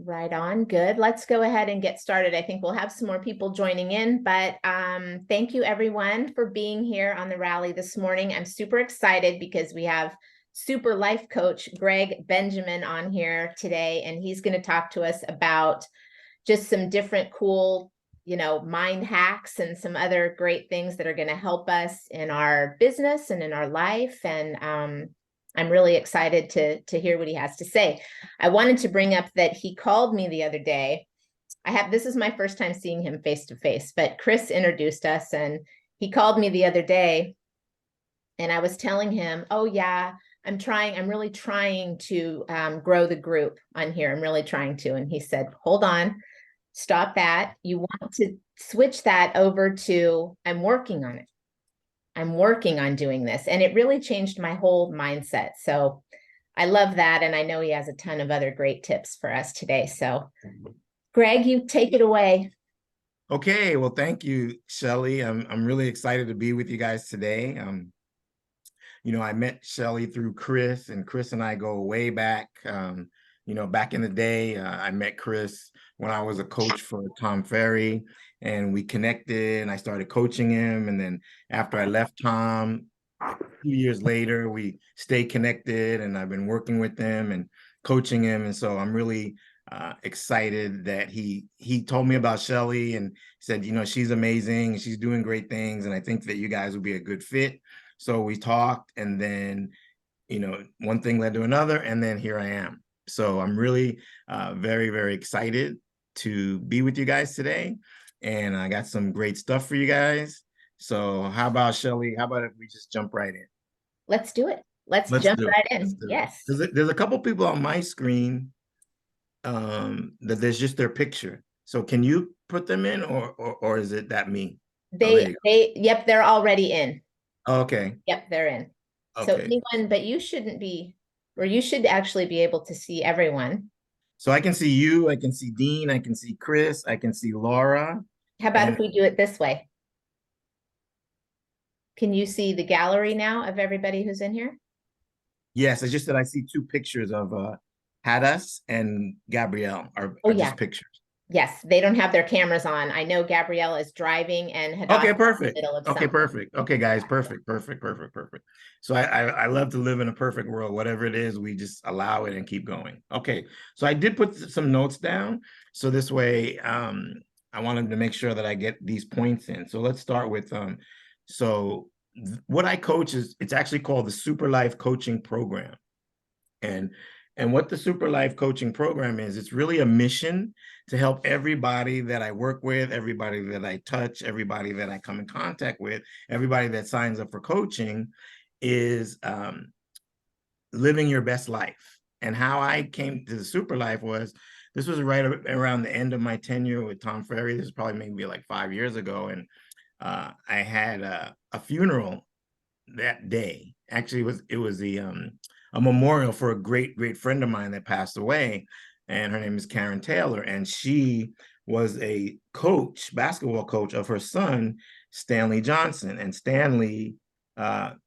Right on. Good. Let's go ahead and get started. I think we'll have some more people joining in, but thank you everyone for being here on the rally this morning. I'm super excited because we have super life coach Greg Benjamin on here today, and he's going to talk to us about just some different cool, mind hacks and some other great things that are going to help us in our business and in our life. And I'm really excited to hear what he has to say. I wanted to bring up that he called me the other day. This is my first time seeing him face to face, but Chris introduced us and he called me the other day and I was telling him, oh yeah, I'm really trying to grow the group on here. I'm really trying to. And he said, hold on, stop that. You want to switch that over to, I'm working on it. I'm working on doing this. And it really changed my whole mindset. So I love that. And I know he has a ton of other great tips for us today. So Greg, you take it away. Okay, well, thank you, Shelly. I'm really excited to be with you guys today. I met Shelly through Chris, and Chris and I go way back. Back in the day, I met Chris when I was a coach for Tom Ferry, and we connected, and I started coaching him. And then after I left Tom, a few years later, we stayed connected, and I've been working with him and coaching him. And so I'm really excited that he told me about Shelly and said, she's amazing, she's doing great things, and I think that you guys would be a good fit. So we talked, and then, one thing led to another, and then here I am. So I'm really very, very excited to be with you guys today. And I got some great stuff for you guys. So how about, Shelly, how about if we just jump right in? Let's do it. Let's jump right in. Yes. There's a couple people on my screen that there's just their picture. So can you put them in, or is it that me? Yep, they're already in. Okay. Yep, they're in. Okay. So anyone, but you shouldn't be, or you should actually be able to see everyone. So I can see you, I can see Dean, I can see Chris, I can see Laura. How about if we do it this way? Can you see the gallery now of everybody who's in here? Yes, it's just that I see two pictures of Hadas and Gabrielle are just pictures. Yes, they don't have their cameras on. I know Gabrielle is driving and Hadassah okay, perfect. Okay, perfect. Okay, guys, perfect. So I love to live in a perfect world. Whatever it is, we just allow it and keep going. Okay, so I did put some notes down. So this way, I wanted to make sure that I get these points in. So let's start with, what I coach it's actually called the Super Life Coaching Program. And what the Super Life Coaching Program is, it's really a mission to help everybody that I work with, everybody that I touch, everybody that I come in contact with, everybody that signs up for coaching is living your best life. And how I came to the Super Life this was right around the end of my tenure with Tom Ferry. This is probably maybe like 5 years ago. And I had a funeral that day. Actually, it was a memorial for a great friend of mine that passed away, and her name is Karen Taylor, and she was a basketball coach of her son Stanley Johnson. And Stanley, he's an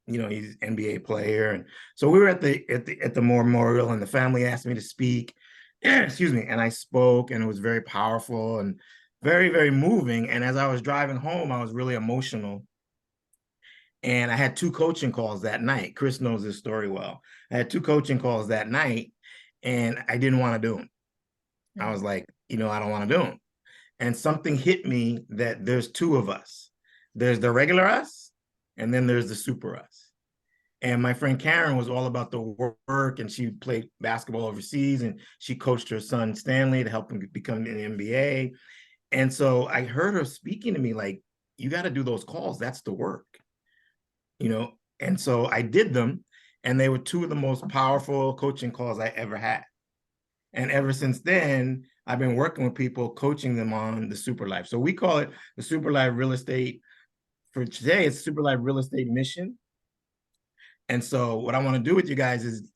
NBA player, and so we were at the memorial, and the family asked me to speak. Excuse me, and I spoke, and it was very powerful and very, very moving. And as I was driving home, I was really emotional. And I had two coaching calls that night. Chris knows this story well. I had two coaching calls that night, and I didn't want to do them. I was like, I don't want to do them. And something hit me that there's two of us. There's the regular us, and then there's the super us. And my friend Karen was all about the work, and she played basketball overseas, and she coached her son Stanley to help him become in the NBA. And so I heard her speaking to me like, you got to do those calls. That's the work. And so I did them, and they were two of the most powerful coaching calls I ever had. And ever since then, I've been working with people, coaching them on the Super Life. So we call it the Super Life Real Estate. For today, it's Super Life Real Estate Mission. And so what I want to do with you guys is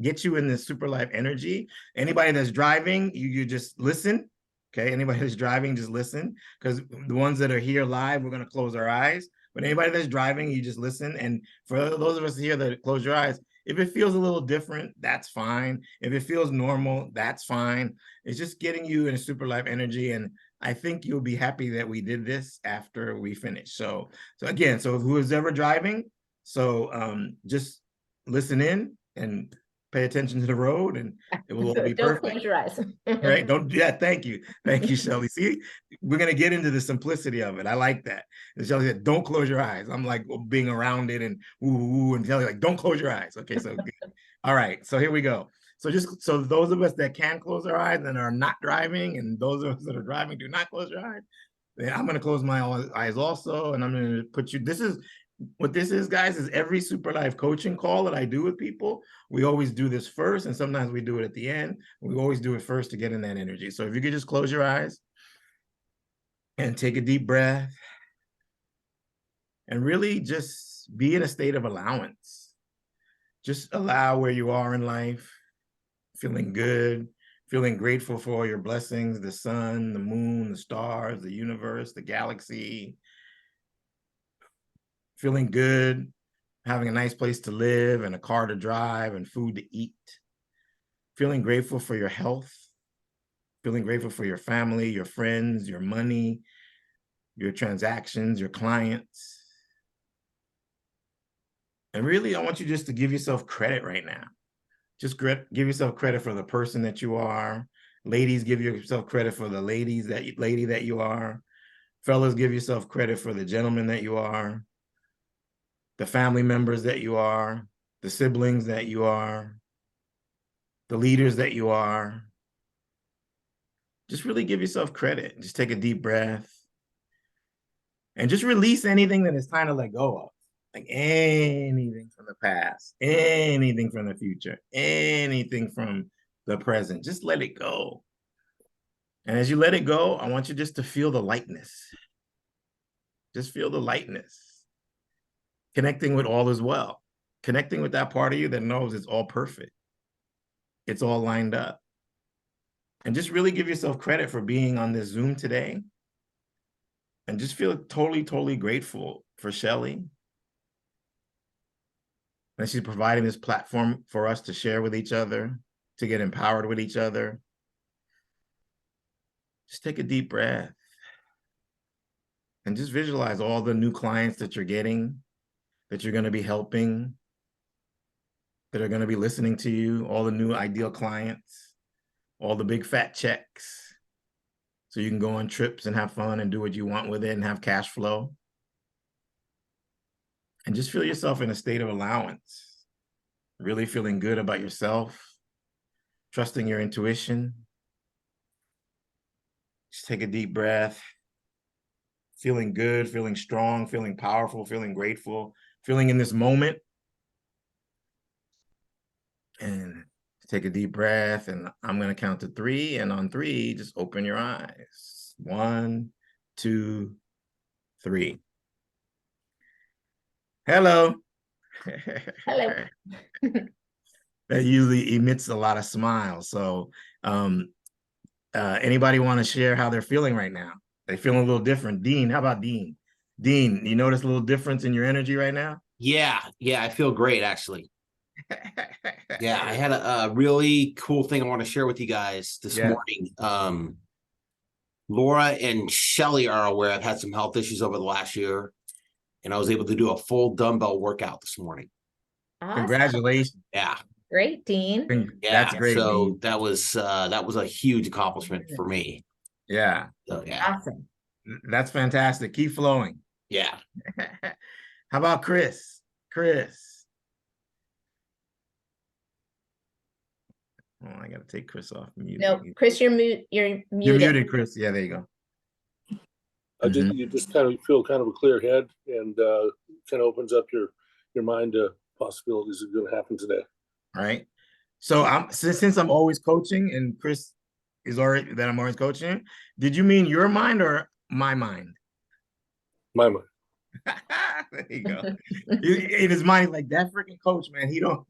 get you in this Super Life energy. Anybody that's driving, you just listen. Okay, anybody that's driving, just listen, because the ones that are here live, we're going to close our eyes. But anybody that's driving, you just listen. And for those of us here that close your eyes, If it feels a little different, that's fine. If it feels normal, that's fine. It's just getting you in a super life energy. And I think you'll be happy that we did this after we finish. So again, so who's ever driving, just listen in and pay attention to the road, and it will all be Don't perfect. close your eyes. Right? Thank you. Thank you, Shelly. See, we're gonna get into the simplicity of it. I like that. And Shelly said, don't close your eyes. I'm like being around it and ooh, and Shelly like, don't close your eyes. Okay, so good. All right, so here we go. So just so those of us that can close our eyes and are not driving, and those of us that are driving, do not close your eyes. Then I'm gonna close my eyes also, and I'm gonna put you. This is what this is, guys, is every super life coaching call that I do with people, we always do this first, and sometimes we do it at the end. We always do it first to get in that energy. So if you could just close your eyes and take a deep breath and really just be in a state of allowance. Just allow where you are in life, feeling good, feeling grateful for all your blessings, the sun, the moon, the stars, the universe, the galaxy, feeling good, having a nice place to live and a car to drive and food to eat, feeling grateful for your health, feeling grateful for your family, your friends, your money, your transactions, your clients. And really, I want you just to give yourself credit right now. Just give yourself credit for the person that you are. Ladies, give yourself credit for the lady that you are. Fellas, give yourself credit for the gentleman that you are, the family members that you are, the siblings that you are, the leaders that you are. Just really give yourself credit. Just take a deep breath and just release anything that it's time to let go of. Like anything from the past, anything from the future, anything from the present. Just let it go. And as you let it go, I want you just to feel the lightness. Just feel the lightness. Connecting with all is well. Connecting with that part of you that knows it's all perfect. It's all lined up. And just really give yourself credit for being on this Zoom today. And just feel totally, totally grateful for Shelly. And she's providing this platform for us to share with each other, to get empowered with each other. Just take a deep breath. And just visualize all the new clients that you're getting, that you're going to be helping, that are going to be listening to you, all the new ideal clients, all the big fat checks. So you can go on trips and have fun and do what you want with it and have cash flow. And just feel yourself in a state of allowance, really feeling good about yourself, trusting your intuition. Just take a deep breath, feeling good, feeling strong, feeling powerful, feeling grateful, feeling in this moment. And take a deep breath, and I'm going to count to 3. And on 3, just open your eyes. 1, 2, 3. Hello. Hello. That usually emits a lot of smiles. So anybody want to share how they're feeling right now? They feeling a little different. Dean, how about Dean? Dean, you notice a little difference in your energy right now? Yeah, I feel great, actually. Yeah, I had a really cool thing I want to share with you guys this morning. Laura and Shelly are aware I've had some health issues over the last year, and I was able to do a full dumbbell workout this morning. Awesome. Congratulations. Yeah. Great, Dean. That's great. So Dean. that was a huge accomplishment for me. Yeah. So yeah. Awesome. That's fantastic. Keep flowing. Yeah. How about Chris? Chris. Oh, I gotta take Chris off mute. No, Chris, you're muted. You're muted, Chris. Yeah, there you go. You just kind of feel kind of a clear head, and kind of opens up your mind to possibilities that are going to happen today. All right. So since I'm always coaching, and Chris is already that I'm always coaching, did you mean your mind or my mind? My mind. There you go. In his mind, he's like, that freaking coach, man. He don't.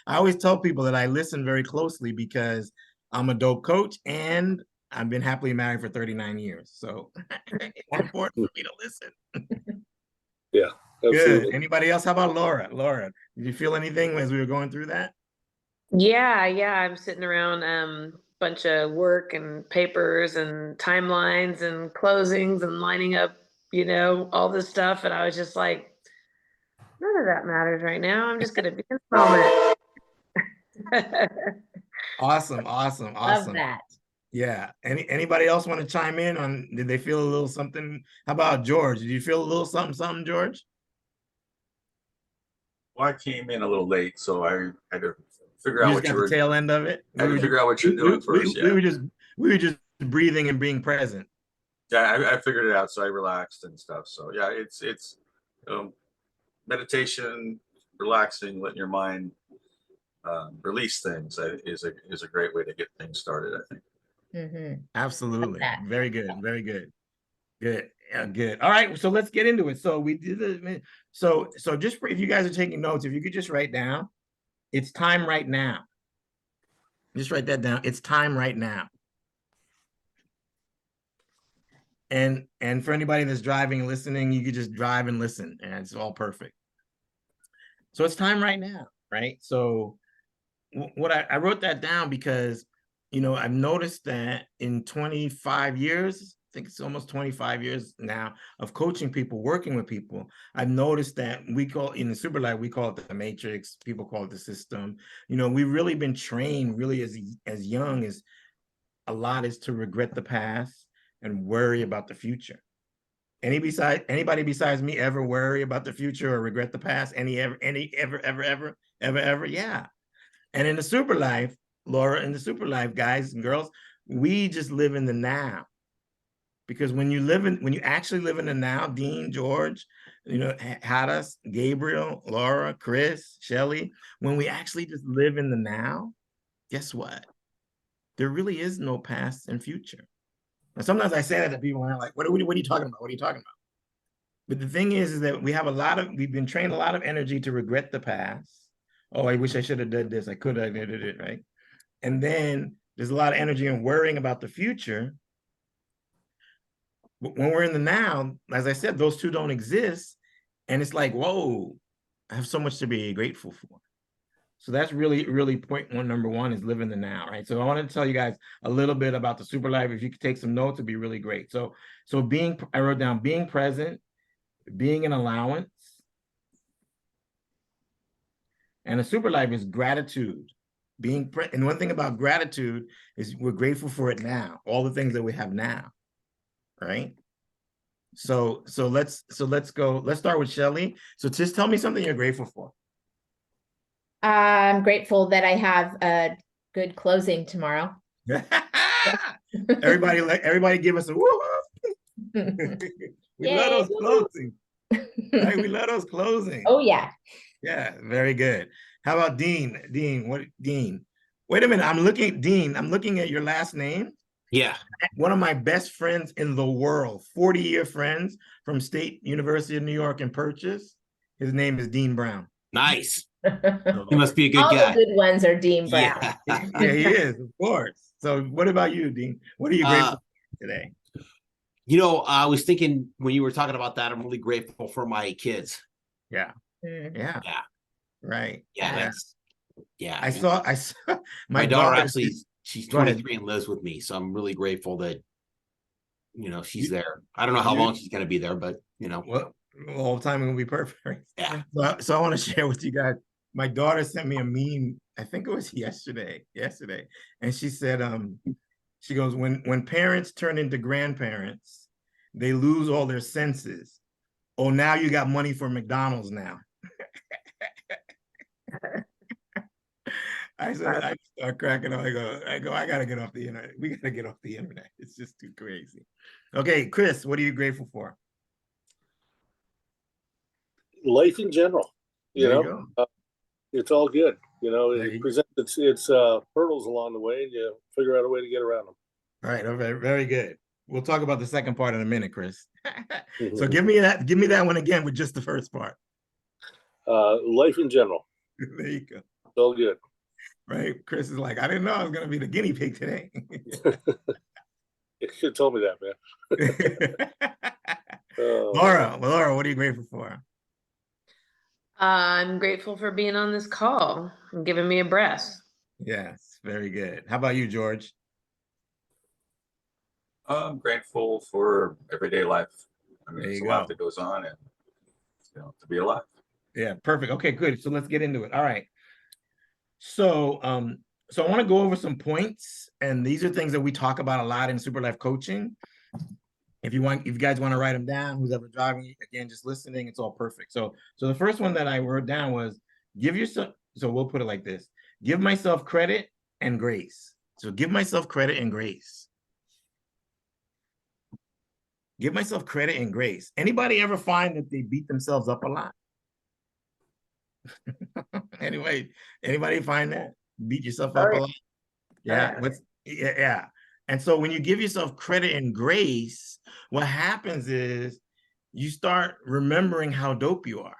I always tell people that I listen very closely because I'm a dope coach and I've been happily married for 39 years. So it's important for me to listen. Yeah. Good. Absolutely. Anybody else? How about Laura? Laura, did you feel anything as we were going through that? Yeah, I'm sitting around bunch of work and papers and timelines and closings and lining up, all this stuff. And I was just like, none of that matters right now. I'm just gonna be in the moment. Awesome. Love that. Yeah. Anybody else want to chime in on, did they feel a little something? How about George? Did you feel a little something, George? Well, I came in a little late, so I had to figure You out just what got you the were. tail end of it. I had to figure out what you're doing first. We were just breathing and being present. Yeah, I figured it out, so I relaxed and stuff. So yeah, it's meditation, relaxing, letting your mind release things is a great way to get things started, I think. Absolutely. that. Very good. Very good. Good. Yeah, good. All right. So let's get into it. So we did the so just if you guys are taking notes, if you could just write down, it's time right now. Just write that down. It's time right now. And for anybody that's driving and listening, you could just drive and listen, and it's all perfect. So it's time right now, right? So what I wrote that down because, I've noticed that in 25 years, I think it's almost 25 years now of coaching people, working with people, I've noticed that in the Super Life, we call it the matrix, people call it the system. We've really been trained really as young as a lot is to regret the past and worry about the future. Anybody besides me ever worry about the future or regret the past? Ever? Yeah. And in the Super Life, Laura, in the Super Life, guys and girls, we just live in the now. Because when you actually live in the now, Dean, George, Hadas, Gabriel, Laura, Chris, Shelly, when we actually just live in the now, guess what? There really is no past and future. And sometimes I say that to people and they're like, what are you talking about? What are you talking about? But the thing is that we've been trained a lot of energy to regret the past. Oh, I wish I should have done this. I could have did it, right? And then there's a lot of energy in worrying about the future. But when we're in the now, as I said, those two don't exist. And it's like, whoa, I have so much to be grateful for. So that's really, really point number one is live in the now, right? So I wanted to tell you guys a little bit about the Super Life. If you could take some notes, it'd be really great. So I wrote down being present, being an allowance, and a Super Life is gratitude. And one thing about gratitude is we're grateful for it now, all the things that we have now, right? So let's go. Let's start with Shelly. So just tell me something you're grateful for. I'm grateful that I have a good closing tomorrow. Everybody give us a woo. We love those closings. Right? We love those closings. Oh yeah. Yeah, very good. How about Dean? Dean? Wait a minute. I'm looking at your last name. Yeah. One of my best friends in the world, 40-year friends from State University of New York in Purchase. His name is Dean Brown. Nice. He must be a good All guy. the good ones are Dean Brown. Yeah. Yeah, he is, of course. So what about you, Dean? What are you grateful for today? I was thinking when you were talking about that, I'm really grateful for my kids. Yeah. Mm. Yeah. Yeah. Right. Yeah. Yeah. I saw my daughter actually, she's Go ahead. 23 and lives with me. So I'm really grateful that, she's there. I don't know how long she's going to be there, but Well, all the time will be perfect. Yeah. So I want to share with you guys. My daughter sent me a meme. I think it was yesterday, and she said, she goes, when parents turn into grandparents, they lose all their senses. Oh, now you got money for McDonald's now. I start cracking up. I go, I gotta get off the internet. We gotta get off the internet. It's just too crazy. Okay, Chris, what are you grateful for? Life in general, There you go. it's all good. There It you- presents its hurdles along the way, and you figure out a way to get around them. All right, very good. We'll talk about the second part in a minute, Chris. So give me that one again with just the first part. Life in general, There you go. it's all good. Right, Chris is like, I didn't know I was gonna be the guinea pig today. You should have told me that, man. Laura, what are you grateful for? I'm grateful for being on this call and giving me a breath. Yes, very good. How about you, George? I'm grateful for everyday life. I mean, There there's you a lot go. that goes on, and to be alive. Yeah, perfect. Okay, good. So let's get into it. All right. So so I want to go over some points, and these are things that we talk about a lot in Super Life Coaching. If you guys want to write them down, who's ever driving, again, just listening, it's all perfect. So the first one that I wrote down was give yourself, so we'll put it like this: give myself credit and grace. So give myself credit and grace. Give myself credit and grace. Anybody ever find that they beat themselves up a lot? Anybody find that? Beat yourself up a lot? Yeah. Yeah. And so when you give yourself credit and grace, what happens is you start remembering how dope you are.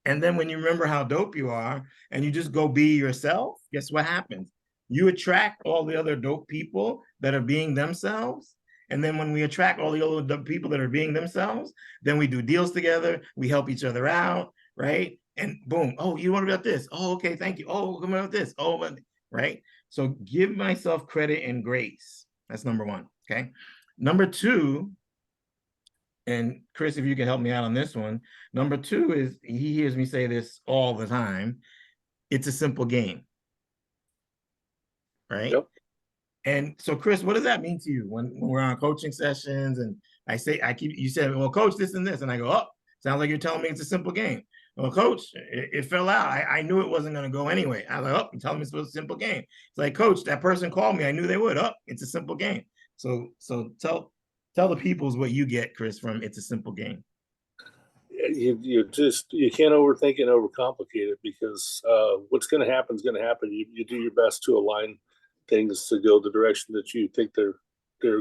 And then when you remember how dope you are and you just go be yourself, guess what happens? You attract all the other dope people that are being themselves. And then when we attract all the other dope people that are being themselves, then we do deals together. We help each other out, right? And boom, oh, you want about this? Oh, okay, thank you. Oh, come about this. Oh, right? So give myself credit and grace. That's number one, okay? Number two, and Chris, if you can help me out on this one. Number two is, he hears me say this all the time, it's a simple game, right? Yep. And so, Chris, what does that mean to you when we're on coaching sessions and you said, well, coach, this and this, and I go, oh, sounds like you're telling me it's a simple game. Well, coach, it fell out. I knew it wasn't going to go anyway. I was like, oh, you're telling me it's a simple game. It's like, coach, that person called me. I knew they would. Oh, it's a simple game. So tell the peoples what you get, Chris, from It's a Simple Game. You can't overthink and overcomplicate it, because what's going to happen is going to happen. You do your best to align things to go the direction that you think they're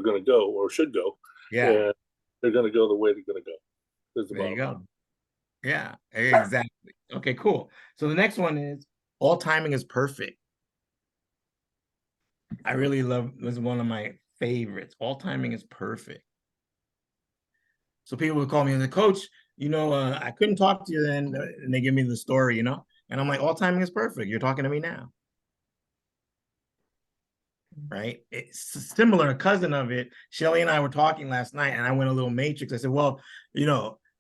going to go or should go. Yeah. And they're going to go the way they're going to go. There you go. Yeah, exactly. Okay, cool. So the next one is all timing is perfect. I really love, this is one of my favorites. All timing is perfect. So people would call me and say, coach, I couldn't talk to you then, and they give me the story, and I'm like, all timing is perfect. You're talking to me now. Right? It's similar, a cousin of it. Shelly and I were talking last night, and I went a little matrix. I said, well,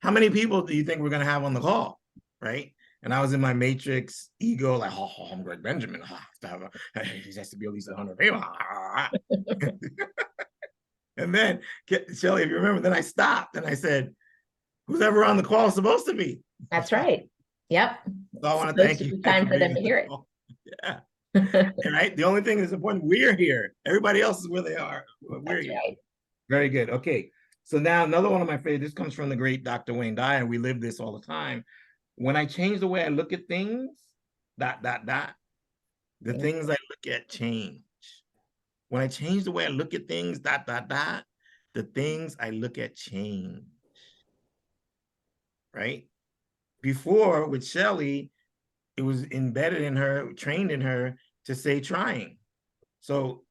how many people do you think we're going to have on the call? Right? And I was in my matrix ego, like, oh, I'm Greg Benjamin. He has to be at least 100 people. And then, Shelly, if you remember, then I stopped and I said, who's ever on the call is supposed to be. That's right. Yep. So I want to thank you. Time for them to hear it. Yeah. Right. The only thing that's important, we're here. Everybody else is where they are. We're here. Right. Very good. Okay. So now another one of my favorites, this comes from the great Dr. Wayne Dyer. We live this all the time. When I change the way I look at things, the things I look at change. When I change the way I look at things, the things I look at change. Right? Before with Shelly, it was embedded in her, trained in her to say trying. So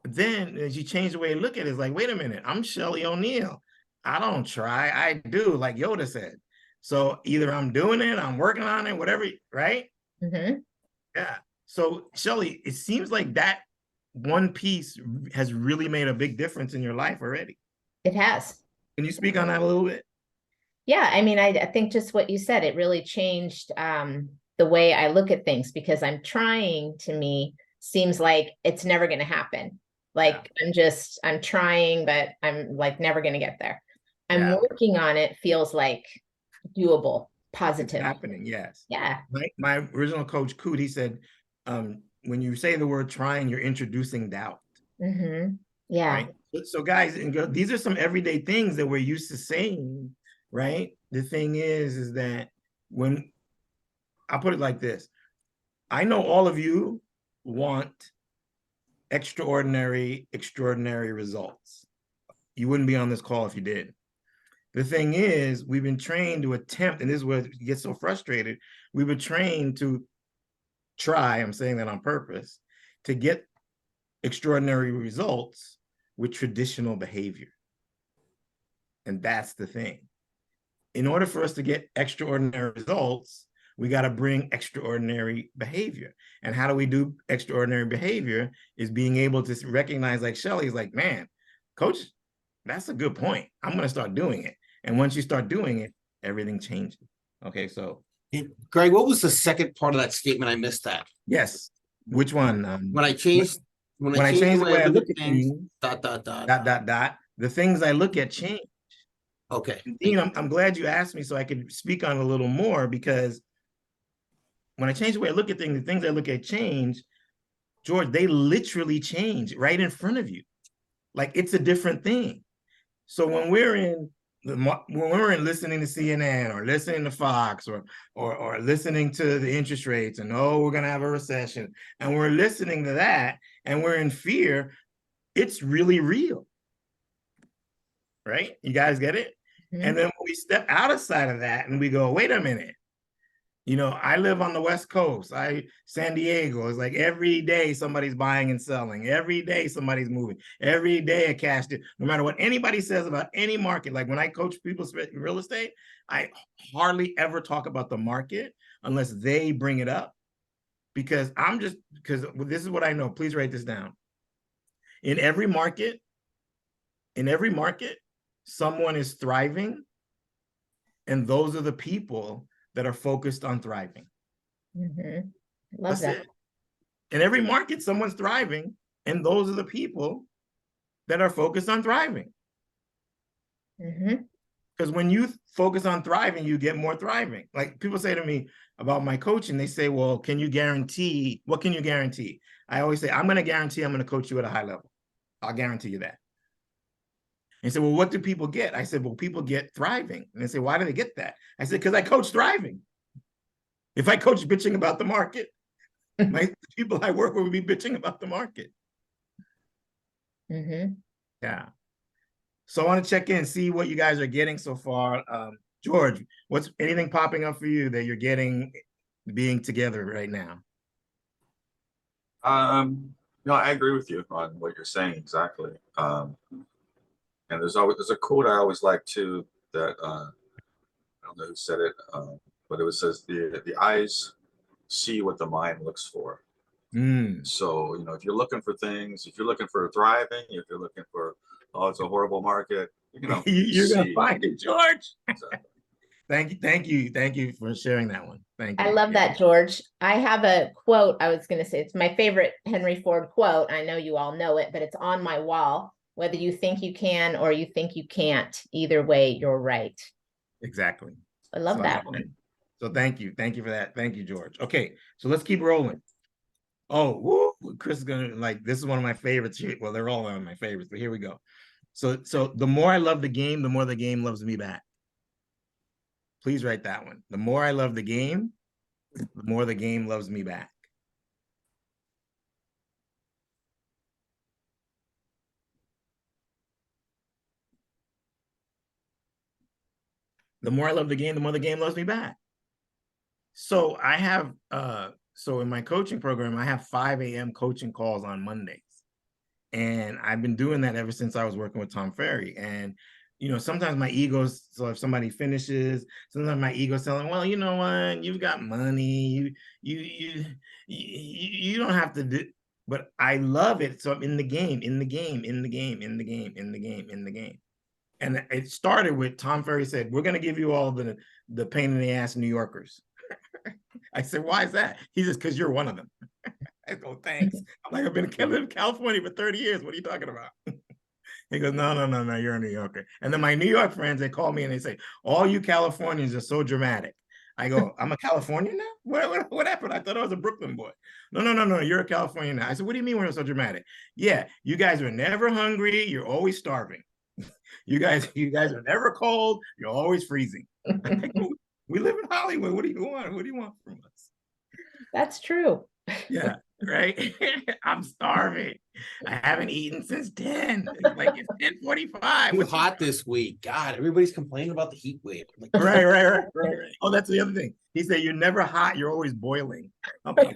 then as you change the way you look at it, it's like, wait a minute, I'm Shelly O'Neill. I don't try, I do, like Yoda said. So either I'm doing it, I'm working on it, whatever, right? Mm-hmm. Yeah. So Shelly, it seems like that one piece has really made a big difference in your life already. It has. Can you speak on that a little bit? Yeah, I mean, I think just what you said, it really changed the way I look at things, because I'm trying, to me, seems like it's never going to happen. Like, yeah. I'm trying, but I'm like never going to get there. I'm working on it, feels like doable, positive. It's happening, yes. Yeah. My original coach, Coot, he said, when you say the word trying, you're introducing doubt. Mm-hmm. Yeah. Right? So guys, these are some everyday things that we're used to saying, right? The thing is that when, I'll put it like this, I know all of you want extraordinary results. You wouldn't be on this call if you did. The thing is, we've been trained to attempt, and this is where it gets so frustrated, we've been trained to try, I'm saying that on purpose, to get extraordinary results with traditional behavior. And that's the thing. in order for us to get extraordinary results, we got to bring extraordinary behavior. And how do we do extraordinary behavior is being able to recognize, like Shelly's like, man, coach, that's a good point. I'm going to start doing it. And once you start doing it, everything changes. Okay, so. Greg, what was the second part of that statement? I missed that. Yes. Which one? When I changed when I changed the way I look at things, things, the things I look at change. Okay. And Dean, I'm glad you asked me so I could speak on it a little more, because when I change the way I look at things, the things I look at change, George, they literally change right in front of you. Like, it's a different thing. So when we're listening to CNN or listening to Fox or listening to the interest rates and, oh, we're going to have a recession, and we're listening to that and we're in fear, it's really real. Right? You guys get it? Mm-hmm. And then when we step outside of that and we go, wait a minute, you know, I live on the West Coast. San Diego is like every day somebody's buying and selling. Every day somebody's moving. Every day a cash deal. No matter what anybody says about any market, like when I coach people in real estate, I hardly ever talk about the market unless they bring it up, because this is what I know. Please write this down. In every market, someone is thriving, and those are the people that are focused on thriving. Mm-hmm. Love that. It. In every market, someone's thriving, and those are the people that are focused on thriving. Because when you focus on thriving, you get more thriving. Like, people say to me about my coaching, they say, well, what can you guarantee? I always say, I'm going to guarantee I'm going to coach you at a high level. I'll guarantee you that. And say, well, what do people get? I said, well, people get thriving. And they say, why do they get that? I said, because I coach thriving. If I coach bitching about the market, the people I work with would be bitching about the market. Yeah. So I want to check in, see what you guys are getting so far. George, what's anything popping up for you that you're getting being together right now? No, I agree with you on what you're saying exactly. And there's a quote I always like too that I don't know who said it, but it says the eyes see what the mind looks for. So, you know, if you're looking for things, if you're looking for thriving, if you're looking for, oh, it's a horrible market, you know, you're gonna find it, George. So. Thank you for sharing that one. Thank you. I love that, George. I have a quote I was going to say. It's my favorite Henry Ford quote. I know you all know it, but it's on my wall. Whether you think you can or you think you can't, either way, you're right. Exactly. I love that one. So thank you for that. Thank you, George. Okay, so let's keep rolling. Oh, Chris is gonna like. This is one of my favorites. Well, they're all one of my favorites, but here we go. So the more I love the game, the more the game loves me back. Please write that one. The more I love the game, the more the game loves me back. The more I love the game, the more the game loves me back. So I have, so in my coaching program, I have 5 a.m. coaching calls on Mondays. And I've been doing that ever since I was working with Tom Ferry. And, you know, sometimes my ego's, so if somebody finishes, sometimes my ego's telling, well, you know what, you've got money, you don't have to do, but I love it. So I'm in the game. And it started with Tom Ferry said, we're going to give you all the pain in the ass New Yorkers. I said, why is that? He says, because you're one of them. I go, thanks. I'm like, I've been in California for 30 years. What are you talking about? He goes, no, you're a New Yorker. And then my New York friends, they call me and they say, all you Californians are so dramatic. I go, I'm a Californian now? What happened? I thought I was a Brooklyn boy. No, you're a Californian now. I said, what do you mean we're so dramatic? Yeah, you guys are never hungry. You're always starving. You guys are never cold. You're always freezing. We live in Hollywood. What do you want? What do you want from us? That's true. Yeah, right. I'm starving. I haven't eaten since 10. Like it's 10:45. It's hot this week. God, everybody's complaining about the heat wave. Like, right. Oh, that's the other thing. He said, you're never hot. You're always boiling. Okay.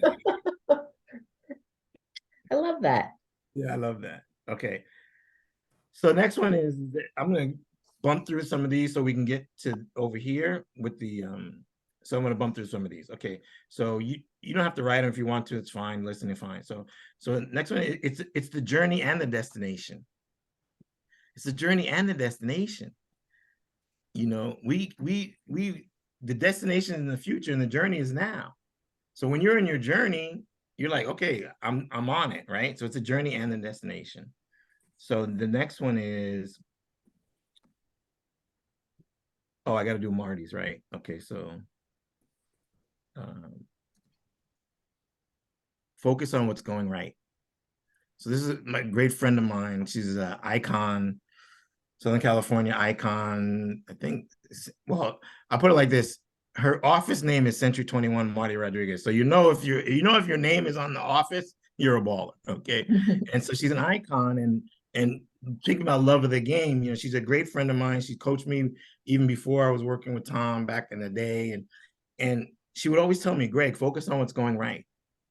I love that. Yeah, I love that. Okay. So next one is, I'm going to bump through some of these so we can get to over here with the so I'm going to bump through some of these. Okay, so you don't have to write them if you want to. It's fine. Listening, fine. So next one, it's the journey and the destination. It's the journey and the destination. You know, the destination is in the future and the journey is now. So when you're in your journey, you're like, okay, I'm on it, right? So it's a journey and the destination. So the next one is, oh, I got to do Marty's, right? Okay, so focus on what's going right. So this is my great friend of mine. She's an icon, Southern California icon. I think, well, I'll put it like this. Her office name is Century 21 Marty Rodriguez. So if your name is on the office, you're a baller, okay? And so she's an icon, and thinking about love of the game, you know, she's a great friend of mine. She coached me even before I was working with Tom back in the day, and she would always tell me, Greg, focus on what's going right.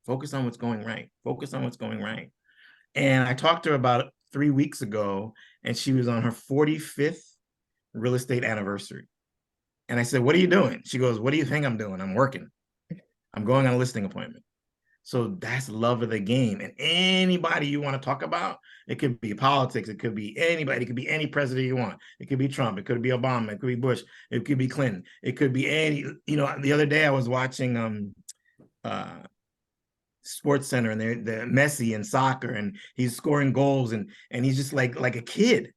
Focus on what's going right. Focus on what's going right. And I talked to her about 3 weeks ago, and she was on her 45th real estate anniversary. And I said, what are you doing? She goes, what do you think I'm doing? I'm working. I'm going on a listing appointment. So that's love of the game. And anybody you want to talk about, it could be politics. It could be anybody. It could be any president you want. It could be Trump. It could be Obama. It could be Bush. It could be Clinton. It could be any, you know, the other day I was watching Sports Center, and they're Messi in soccer, and he's scoring goals, and he's just like a kid,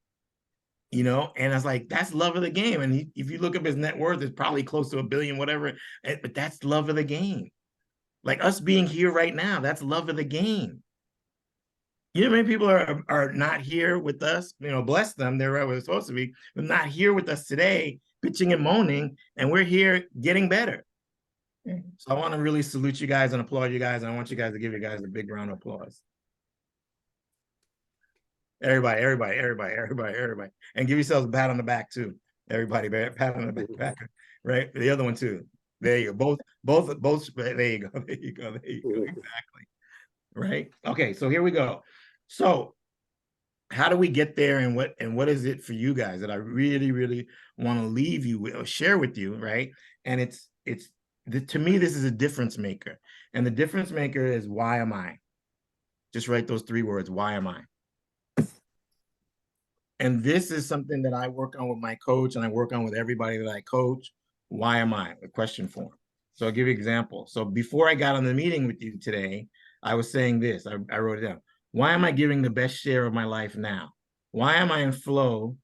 you know. And I was like, that's love of the game. And if you look up his net worth, it's probably close to $1 billion, whatever. But that's love of the game. Like us being here right now, that's love of the game. You know, many people are not here with us. You know, bless them, they're right where they're supposed to be, but not here with us today, bitching and moaning, and we're here getting better. So I want to really salute you guys and applaud you guys. And I want you guys to give you guys a big round of applause. Everybody. And give yourselves a pat on the back too. Everybody, pat on the back, right? The other one too. There you go. Both, there you go. Exactly. Right? Okay, so here we go. So how do we get there, and what is it for you guys that I really, really want to leave you with or share with you, right? And to me, this is a difference maker. And the difference maker is, why am I? Just write those 3 words, why am I? And this is something that I work on with my coach, and I work on with everybody that I coach. Why am I? A question form. So I'll give you an example. So before I got on the meeting with you today, I was saying this, I wrote it down. Why am I giving the best share of my life now? Why am I in flow?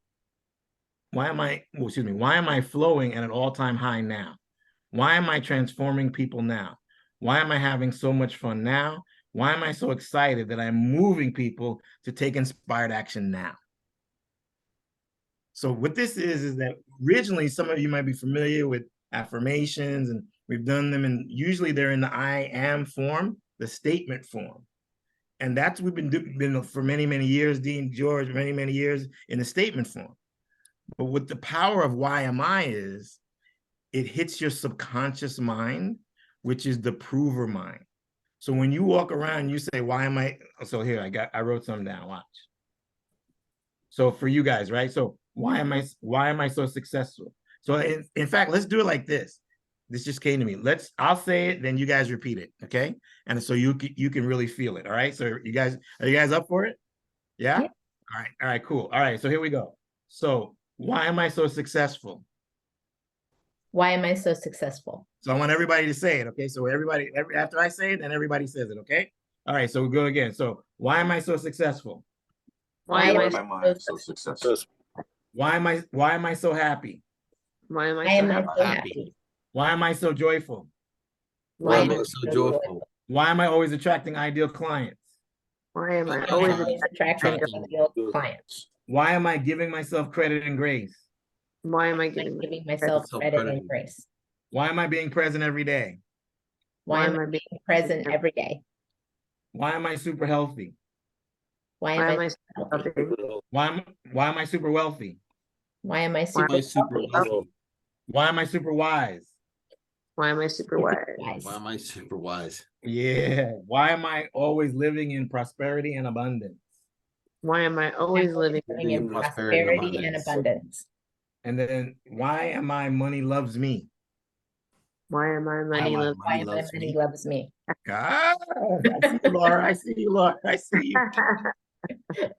Why am I flowing at an all-time high now? Why am I transforming people now? Why am I having so much fun now? Why am I so excited that I'm moving people to take inspired action now? So what this is that originally, some of you might be familiar with affirmations, and we've done them, and usually they're in the I am form, the statement form. And that's what we've been for many, many years, Dean George, many, many years in the statement form. But what the power of why am I is, it hits your subconscious mind, which is the prover mind. So when you walk around, you say, why am I? So here, I wrote something down, watch. So for you guys, right? So why am I so successful? So in fact, let's do it like this. This just came to me. I'll say it, then you guys repeat it, okay? And so you can really feel it, all right? So are you guys up for it? Yeah? All right, cool. All right, so here we go. So why am I so successful? Why am I so successful? So I want everybody to say it, okay? So after I say it, then everybody says it, okay? All right, so we'll go again. So why am I so successful? Why am I so successful? Why am I so happy? Why am Why I am so I happy? so happy? Why am I so joyful? Why am I so joyful? Why am I always attracting ideal clients? Why am I Why always am I attracting attracting ideal clients? Why am I giving myself credit and grace? why am I I'm giving giving myself myself credit credit. and grace? Why am I being present every day? Why am I being present every day? Why am I super healthy? Why why am am I I so so healthy? happy? Why am I super wealthy? Why am I Why super am I super healthy? wealthy? Why am I super wise? Why am I super wise? Wise. Why am I super wise? Yeah. Why am I always living in prosperity and abundance? Why am I always living Living in prosperity and prosperity and abundance? abundance? And then why am I money loves me? Why am I money Why loves Why money am I loves money me. loves me? God, I see you, Laura. I see you, Laura. I see you.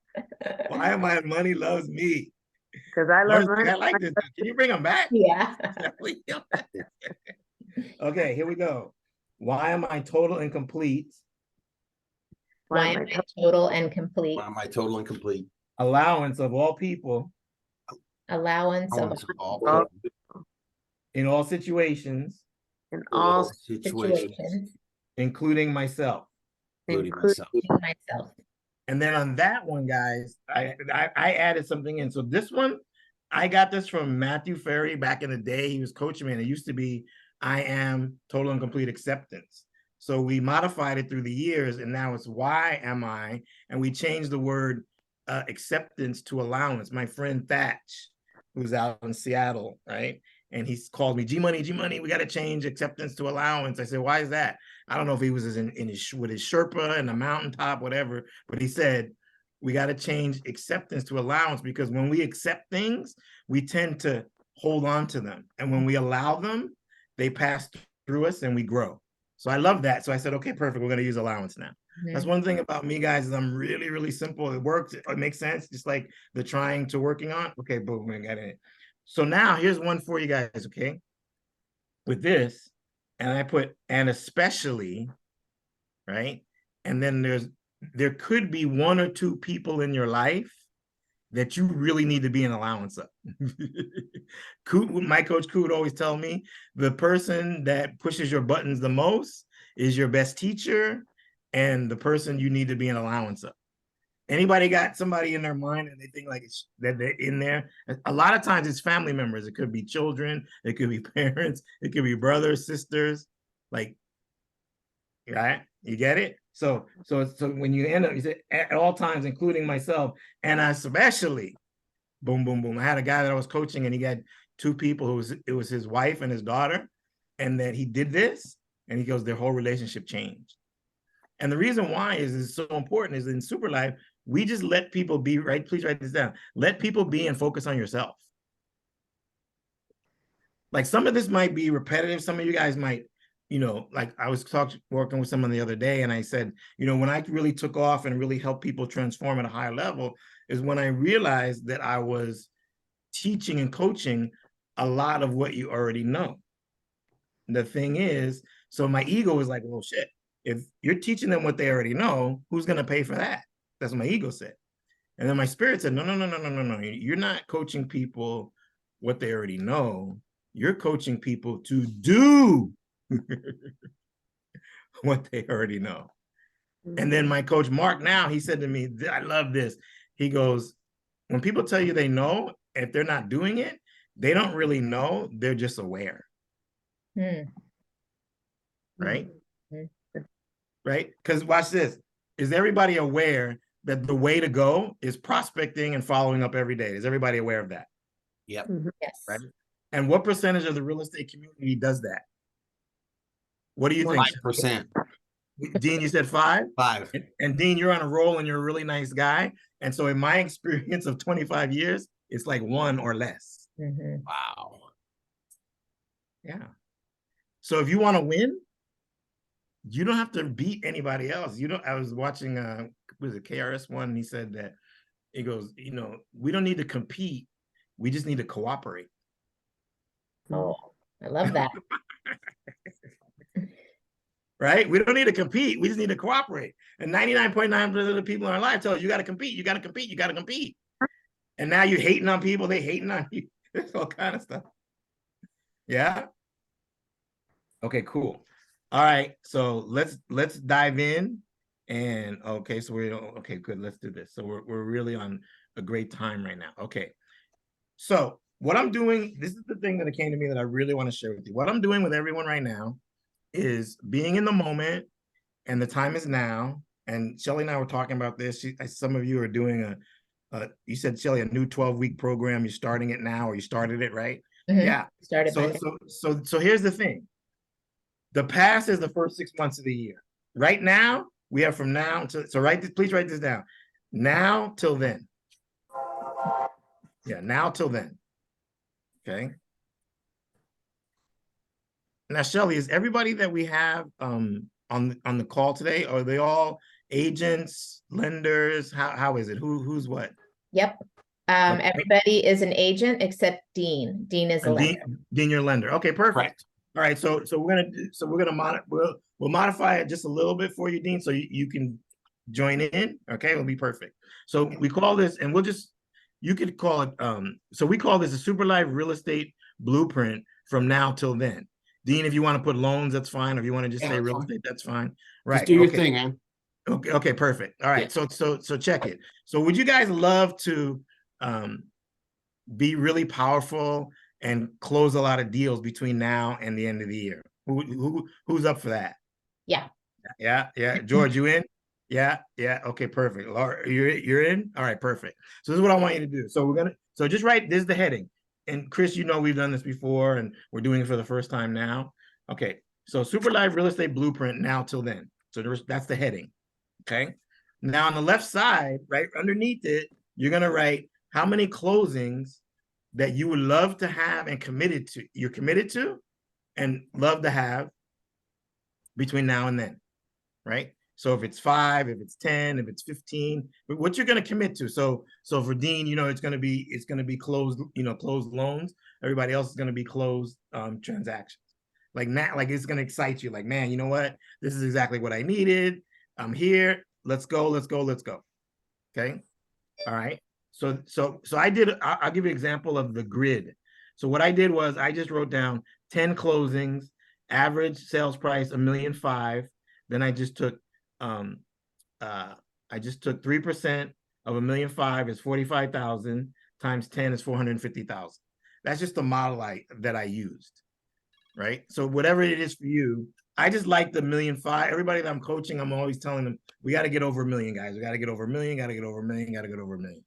Why am I money loves me? Because I love Laura's money. like, I like this. Can you bring them back? Yeah. Okay, here we go. Why am I total and complete? Why am I total and complete? Why am I total and complete? Allowance of all people Allowance of Allowance of all all people in all situations, in in all all situations, situations, including myself. including including myself. including myself. And then on that one, guys, I added something in. So this one, I got this from Matthew Ferry back in the day. He was coaching me, and it used to be I am total and complete acceptance. So we modified it through the years, and now it's why am I? And we changed the word acceptance to allowance. My friend Thatch, who's out in Seattle, right? And he's called me, G Money, we got to change acceptance to allowance. I said, why is that? I don't know if he was in his with his Sherpa and the mountaintop, whatever, but he said, we got to change acceptance to allowance, because when we accept things, we tend to hold on to them. And when we allow them, they pass through us and we grow. So I love that. So I said, okay, perfect. We're going to use allowance now. That's one thing about me, guys, is I'm really, really simple. It works. It makes sense. Just like the trying to working on. Okay, boom, we got it. So now here's one for you guys, okay? With this, and I put, and especially, right? And then there could be one or two people in your life that you really need to be an allowance of. My coach Koo would always tell me, the person that pushes your buttons the most is your best teacher, and the person you need to be an allowance of. Anybody got somebody in their mind and they think like that they're in there? A lot of times it's family members. It could be children. It could be parents. It could be brothers, sisters. Like, right? You get it? So when you end up, you say at all times, including myself, and especially, boom, boom, boom. I had a guy that I was coaching, and he got two people who it was his wife and his daughter, and that he did this, and he goes, their whole relationship changed. And the reason why is it's so important is in Super Life, we just let people be, right? Please write this down. Let people be and focus on yourself. Like some of this might be repetitive. Some of you guys might, like I was working with someone the other day, and I said, when I really took off and really helped people transform at a higher level is when I realized that I was teaching and coaching a lot of what you already know. The thing is, so my ego was like, well, shit, if you're teaching them what they already know, who's going to pay for that? That's what my ego said. And then my spirit said, no. You're not coaching people what they already know. You're coaching people to do what they already know. And then my coach, Mark, now he said to me, I love this. He goes, when people tell you they know, if they're not doing it, they don't really know. They're just aware. Right? Right? Because watch this. Is everybody aware that the way to go is prospecting and following up every day? Is everybody aware of that? Yep. Yes. Right? And what percentage of the real estate community does that? What do you think? 5%. Dean, you said 5? 5. And Dean, you're on a roll and you're a really nice guy. And so in my experience of 25 years, it's like 1 or less. Wow. Yeah. So if you want to win, you don't have to beat anybody else. I was watching was it KRS-One, and he said that he goes, we don't need to compete. We just need to cooperate. Oh, I love that. Right? We don't need to compete. We just need to cooperate. And 99.9% of the people in our life tell us, you got to compete. You got to compete. You got to compete. And now you're hating on people. They hating on you. There's all kind of stuff. Yeah. Okay, cool. All right. So let's dive in. And okay, so okay, good. Let's do this. So we're really on a great time right now. Okay. So what I'm doing, this is the thing that came to me that I really want to share with you. What I'm doing with everyone right now is being in the moment, and the time is now. And Shelly and I were talking about this. Some of you are doing you said, Shelly, a new 12-week program. You're starting it now, or you started it, right? Yeah. Started So here's the thing. The past is the first 6 months of the year. Right now, we have from now to, please write this down. Now till then. Yeah, now till then. Okay. Now, Shelly, is everybody that we have on the call today, are they all agents, lenders? How is it? Who's what? Yep. Okay. Everybody is an agent except Dean. Dean is a And lender. Dean, your lender. Okay, perfect. Correct. All right, so we're gonna we'll modify it just a little bit for you, Dean, so you can join in. Okay, it'll be perfect. So we call this, and you could call it. So we call this a Super Life Real Estate Blueprint from now till then. Dean, if you want to put loans, that's fine. If you want to just Yeah, say that's real fine. estate, that's fine. Right. Just do your okay. thing, man. Okay, perfect. All right, Yeah. so check it. So would you guys love to be really powerful and close a lot of deals between now and the end of the year? Who's up for that? Yeah. Yeah. George, you in? Yeah. Okay, perfect. Laura, you're in? All right, perfect. So this is what I want you to do. So just write, this is the heading. And Chris, you know we've done this before and we're doing it for the first time now. Okay, so Super Life Real Estate Blueprint now till then. So that's the heading. Okay. Now on the left side, right underneath it, you're gonna write how many closings that you would love to have and you're committed to and love to have between now and then, right? So if it's 5, if it's 10, if it's 15, but what you're going to commit to. So for Dean, it's going to be closed, closed loans. Everybody else is going to be closed transactions. Like it's going to excite you. Like, man, you know what? This is exactly what I needed. I'm here. Let's go. Okay. All right. So I'll give you an example of the grid. So what I did was I just wrote down 10 closings, average sales price $1.5 million. Then I just took 3% of $1.5 million is 45,000 times 10 is 450,000. That's just the model that I used, right? So whatever it is for you, I just like the $1.5 million. Everybody that I'm coaching, I'm always telling them, we got to get over $1 million, guys. We got to get over $1 million, got to get over $1 million, got to get over $1 million.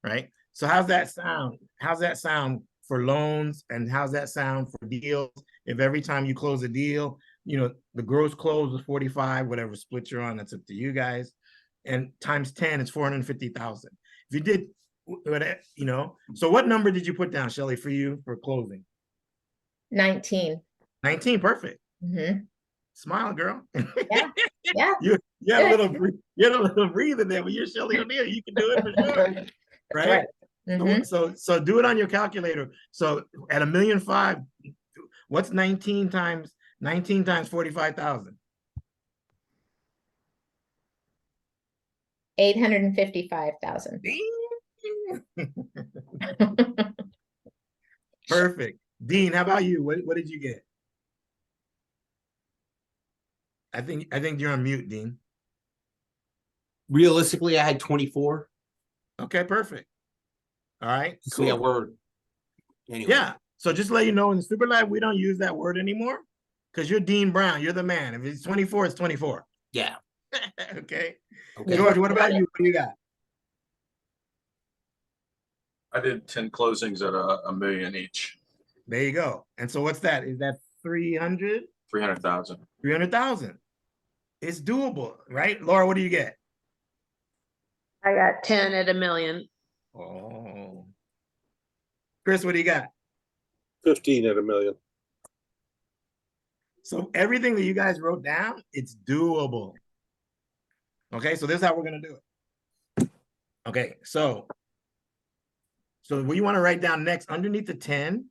Right? So how's that sound? How's that sound for loans? And how's that sound for deals? If every time you close a deal, the gross close is 45, whatever split you're on, that's up to you guys. And times 10 is 450,000. If you did, so what number did you put down, Shelly, for you for closing? 19. 19, perfect. Mm-hmm. Smile, girl. Yeah. You had a little breather there, but you're Shelly O'Neill. You can do it for sure. Right? Mm-hmm. So do it on your calculator. So at $1.5 million, what's 19 times 45,000? 855,000. Perfect. Dean, how about you? What did you get? I think you're on mute, Dean. Realistically, I had 24. Okay, perfect. All right. So yeah, anyway. Yeah. So just to let you know, in the Super Life, we don't use that word anymore because you're Dean Brown. You're the man. If it's 24, it's 24. Yeah. Okay. Okay. George, what about you? What do you got? I did 10 closings at $1 million each. There you go. And so what's that? Is that 300? 300,000. 300,000. It's doable, right? Laura, what do you get? I got 10 at $1 million. Oh. Chris, what do you got? 15 at $1 million. So everything that you guys wrote down, it's doable. Okay, so this is how we're gonna do it. Okay, so what you want to write down next underneath the 10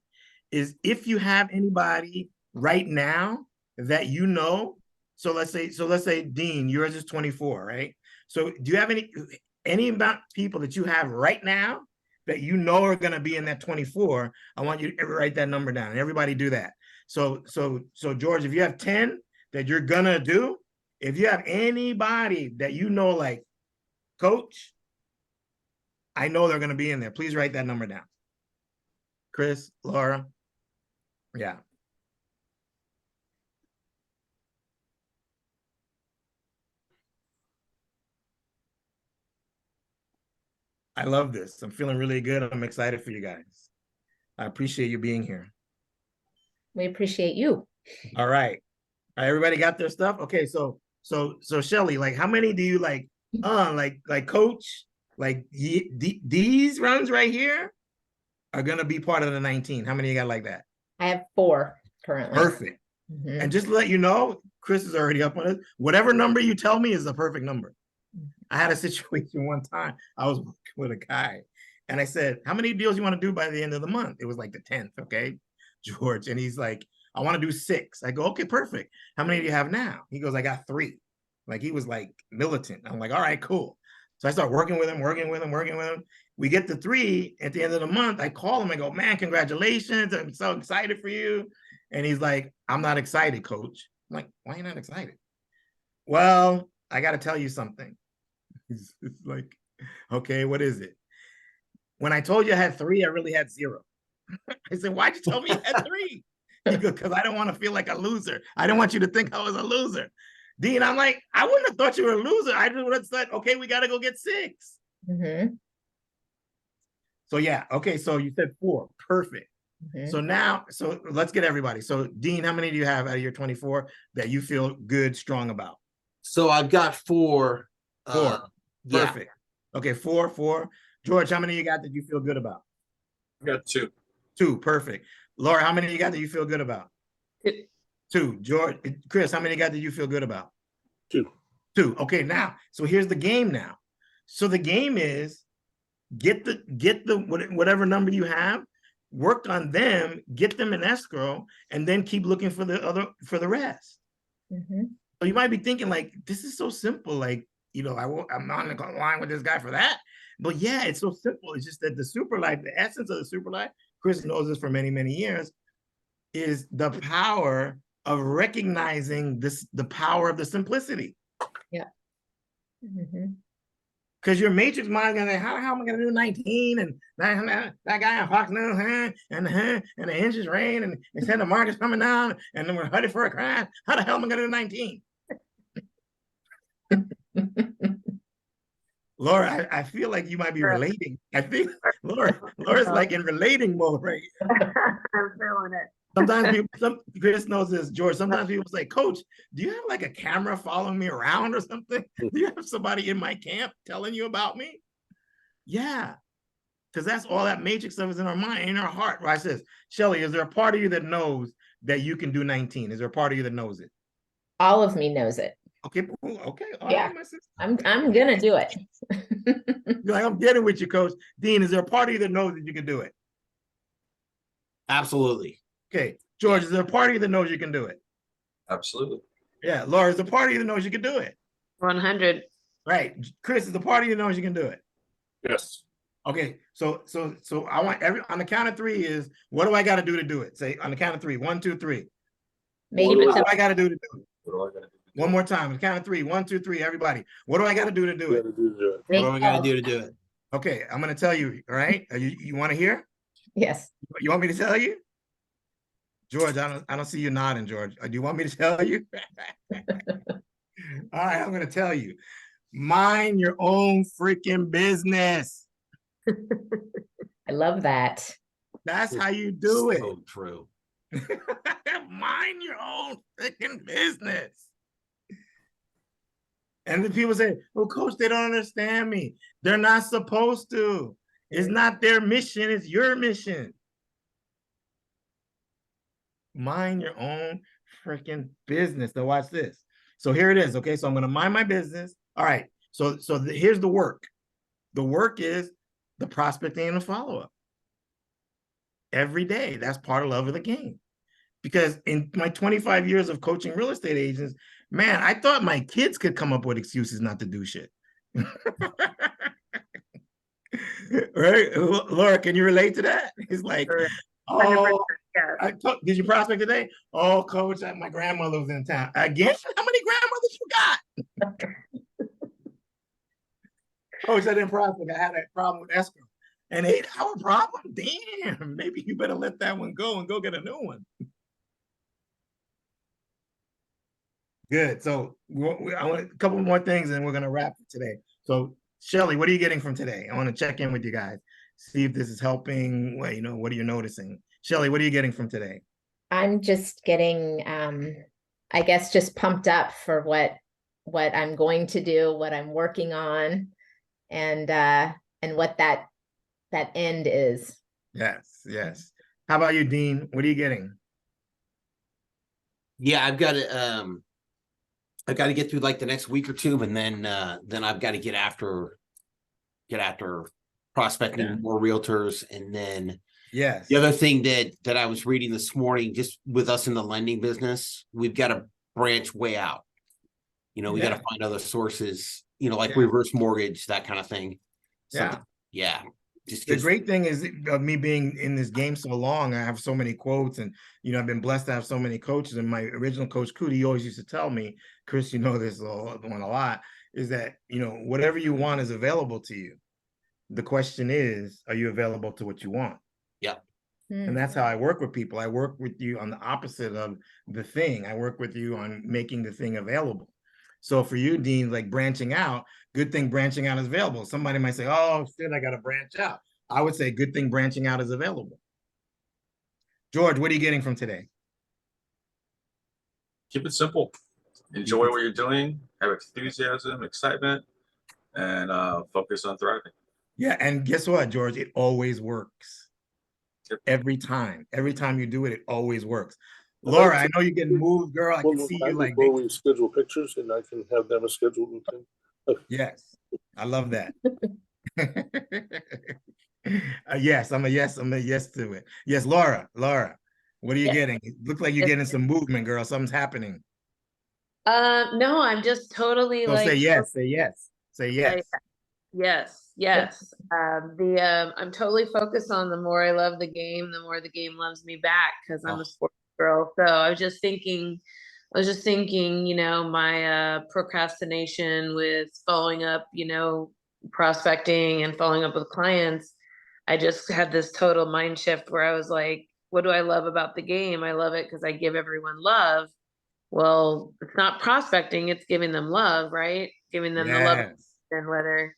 is if you have anybody right now that you know. So let's say Dean, yours is 24, right? So do you have any about people that you have right now that you know are gonna be in that 24? I want you to write that number down and everybody do that. So George, if you have 10 that you're gonna do, if you have anybody that you know, like, Coach, I know they're gonna be in there, please write that number down. Chris, Laura, yeah. I love this. I'm feeling really good. I'm excited for you guys. I appreciate you being here. We appreciate you. All right. Everybody got their stuff? Okay, so Shelly, like, how many do you like Coach? Like these runs right here? are gonna be part of the 19? How many you got like that? I have 4 currently. Perfect. Mhm. And just to let you know, Chris is already up on it. Whatever number you tell me is the perfect number. I had a situation one time. I was working with a guy and I said, how many deals you want to do by the end of the month? It was like the 10th, okay, George. And he's like, I want to do 6. I go, okay, perfect. How many do you have now? He goes, I got 3. Like he was like militant. I'm like, all right, cool. So I start working with him. We get to 3 at the end of the month. I call him. I go, man, congratulations. I'm so excited for you. And he's like, I'm not excited, coach. I'm like, why are you not excited? Well, I got to tell you something. It's like, okay, what is it? When I told you I had 3, I really had 0. I said, why'd you tell me you had 3? He goes, because I don't want to feel like a loser. I don't want you to think I was a loser. Dean, I'm like, I wouldn't have thought you were a loser. I just would have said, okay, we got to go get 6. Mhm. So yeah, okay, so you said 4. Perfect. Mhm. So now, so let's get everybody. So Dean, how many do you have out of your 24 that you feel good, strong about? So I've got 4. 4. Yeah. Perfect. Okay, 4. George, how many you got that you feel good about? I got 2. 2. Perfect. Laura, how many you got that you feel good about? 2. George, Chris, how many you got that you feel good about? 2. 2. Okay, now, so here's the game now. So the game is get the whatever number you have, work on them, get them in escrow, and then keep looking for the rest. Mhm. So you might be thinking like, this is so simple. Like, I'm not in the line with this guy for that. But yeah, it's so simple. It's just that the super life, the essence of the super life, Chris knows this for many, many years, is the power of recognizing the power of the simplicity. Mhm. Because your matrix mind gonna say, how am I gonna do 19 and that guy on Fox News, and the inches rain and they said the market's coming down and then we're headed for a crash. How the hell am I gonna do 19? Laura, I feel like you might be relating. I think Laura's like in relating mode, right? I'm feeling it. Sometimes Chris knows this, George. Sometimes people say, Coach, do you have like a camera following me around or something? Do you have somebody in my camp telling you about me? Yeah, because that's all that matrix stuff is in our mind, in our heart. Right? I says, Shelly, is there a part of you that knows that you can do 19? Is there a part of you that knows it? All of me knows it. Okay, okay. All Yeah. right, my sister. I'm gonna do it. You're like, I'm getting with you, Coach. Dean, is there a part of you that knows that you can do it? Absolutely. Okay, George, is there a part of you that knows you can do it? Absolutely. Yeah, Laura, is there a part of you that knows you can do it? 100. Right, Chris, is the part of you that knows you can do it? Yes. Okay, so I want on the count of 3 is, what do I got to do it? Say on the count of 3, 1, 2, 3. Maybe What What put do the I got to do to do it? What do I gotta do? One more time, on the count of 3, 1, 2, 3, everybody. What do I got to do to do You it? gotta do it. What do I gotta do to do it? Okay, I'm gonna tell you. All right, you want to hear? Yes. You want me to tell you? George, I don't see you nodding, George. Do you want me to tell you? All right, I'm gonna tell you. Mind your own freaking business. I love that. That's how you do it. So true. Mind your own freaking business. And then people say, well, Coach, they don't understand me. They're not supposed to. It's not their mission, it's your mission. Mind your own freaking business. Now watch this. So here it is. Okay, so I'm going to mind my business. All right. So here's the work. The work is the prospecting and the follow-up. Every day. That's part of love of the game. Because in my 25 years of coaching real estate agents, man, I thought my kids could come up with excuses not to do shit. Right? Laura, can you relate to that? It's like, oh, Yes. did you prospect today? Oh, Coach, my grandmother was in town. Again? How many grandmothers you got? Coach, I didn't prospect. I had a problem with escrow. An 8-hour problem? Damn, maybe you better let that one go and go get a new one. Good. So I want a couple more things and we're going to wrap it today. So Shelly, what are you getting from today? I want to check in with you guys. See if this is helping. Well, what are you noticing? Shelly, what are you getting from today? I'm just getting, I guess, just pumped up for what I'm going to do, what I'm working on, and what that end is. Yes, yes. How about you, Dean? What are you getting? Yeah, I've got to get through like the next week or two, and then I've got to get after prospecting Yeah. more realtors. And then Yes. the other thing that I was reading this morning, just with us in the lending business, we've got to branch way out. We got Yeah. to find other sources, like Yeah. reverse mortgage, that kind of thing. Yeah. Yeah. Just The because. great thing is of me being in this game so long, I have so many quotes, and I've been blessed to have so many coaches. And my original coach, Cootie, always used to tell me, Chris, this one a lot, is that whatever you want is available to you. The question is, are you available to what you want? Yeah. And that's how I work with people. I work with you on the opposite of the thing. I work with you on making the thing available. So for you, Dean, like branching out, good thing branching out is available. Somebody might say, oh, shit, I got to branch out. I would say good thing branching out is available. George, what are you getting from today? Keep it simple. Enjoy what you're doing. Have enthusiasm, excitement, and focus on thriving. Yeah, and guess what, George? It always works. Yep. Every time you do it, it always works. Laura, I know you're getting moved, girl. I One can more see time you like before we schedule pictures, and I can have them scheduled with them. yes, I love that. Yes, I'm a yes to it. Yes, Laura, what are you Yeah. getting? It looks like you're getting some movement, girl. Something's happening. No, I'm just totally So say like, yes, say yes, say yes. yes, yes. I'm totally focused on the more I love the game, the more the game loves me back, because I'm a sports girl. So I was just thinking, my procrastination with following up, prospecting and following up with clients. I just had this total mind shift where I was like, what do I love about the game? I love it because I give everyone love. Well, it's not prospecting, it's giving them love, right? Giving them the love, Yes. and whether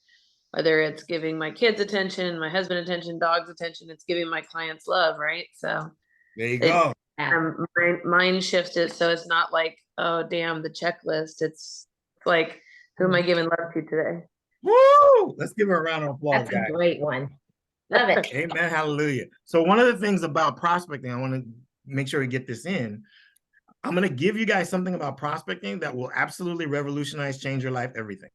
it's giving my kids attention, my husband attention, dogs attention, it's giving my clients love, right? So There you it go. my mind shifted, so it's not like, oh damn, the checklist. It's like, who am I giving love to today? Woo! Let's give her a round of applause, That's guys. a great one. Love it. Amen. Hallelujah. So one of the things about prospecting, I want to make sure we get this in. I'm going to give you guys something about prospecting that will absolutely revolutionize, change your life, everything.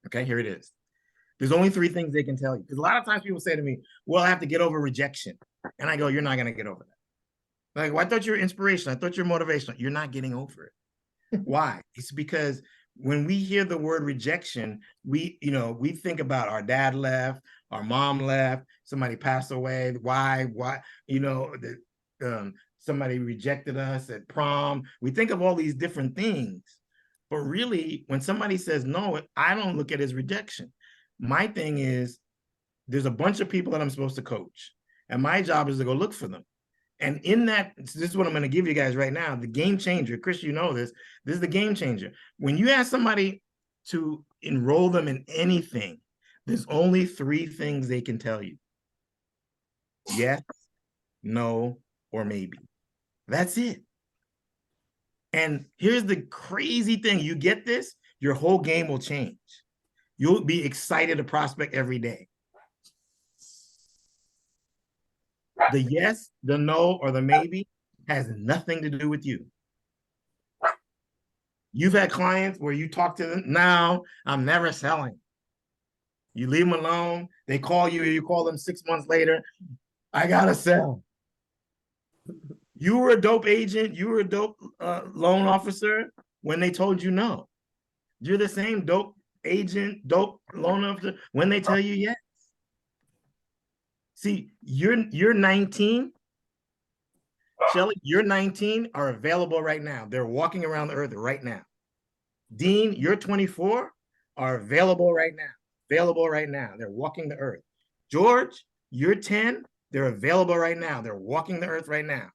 Okay, here it is. There's only 3 things they can tell you. Because a lot of times people say to me, well, I have to get over rejection. And I go, you're not going to get over that. Like, well, I thought you were inspirational. I thought you're motivational. You're not getting over it. Why? It's because when we hear the word rejection, we think about our dad left, our mom left, somebody passed away. Why, somebody rejected us at prom. We think of all these different things. But really, when somebody says no, I don't look at it as rejection. My thing is, there's a bunch of people that I'm supposed to coach, and my job is to go look for them. And in that, this is what I'm going to give you guys right now, the game changer. Chris, this is the game changer. When you ask somebody to enroll them in anything, there's only 3 things they can tell you. Yes, no, or maybe. That's it. And here's the crazy thing. You get this, your whole game will change. You'll be excited to prospect every day. The yes, the no, or the maybe has nothing to do with you. You've had clients where you talk to them, now I'm never selling. You leave them alone, they call you, you call them 6 months later, I gotta sell. You were a dope agent, you were a dope loan officer when they told you no. You're the same dope agent, dope loan officer when they tell you yes. See, you're 19. Shelly, you're 19 are available right now. They're walking around the earth right now. Dean, you're 24 are available right now. Available right now. They're walking the earth. George, you're 10. They're available right now. They're walking the earth right now.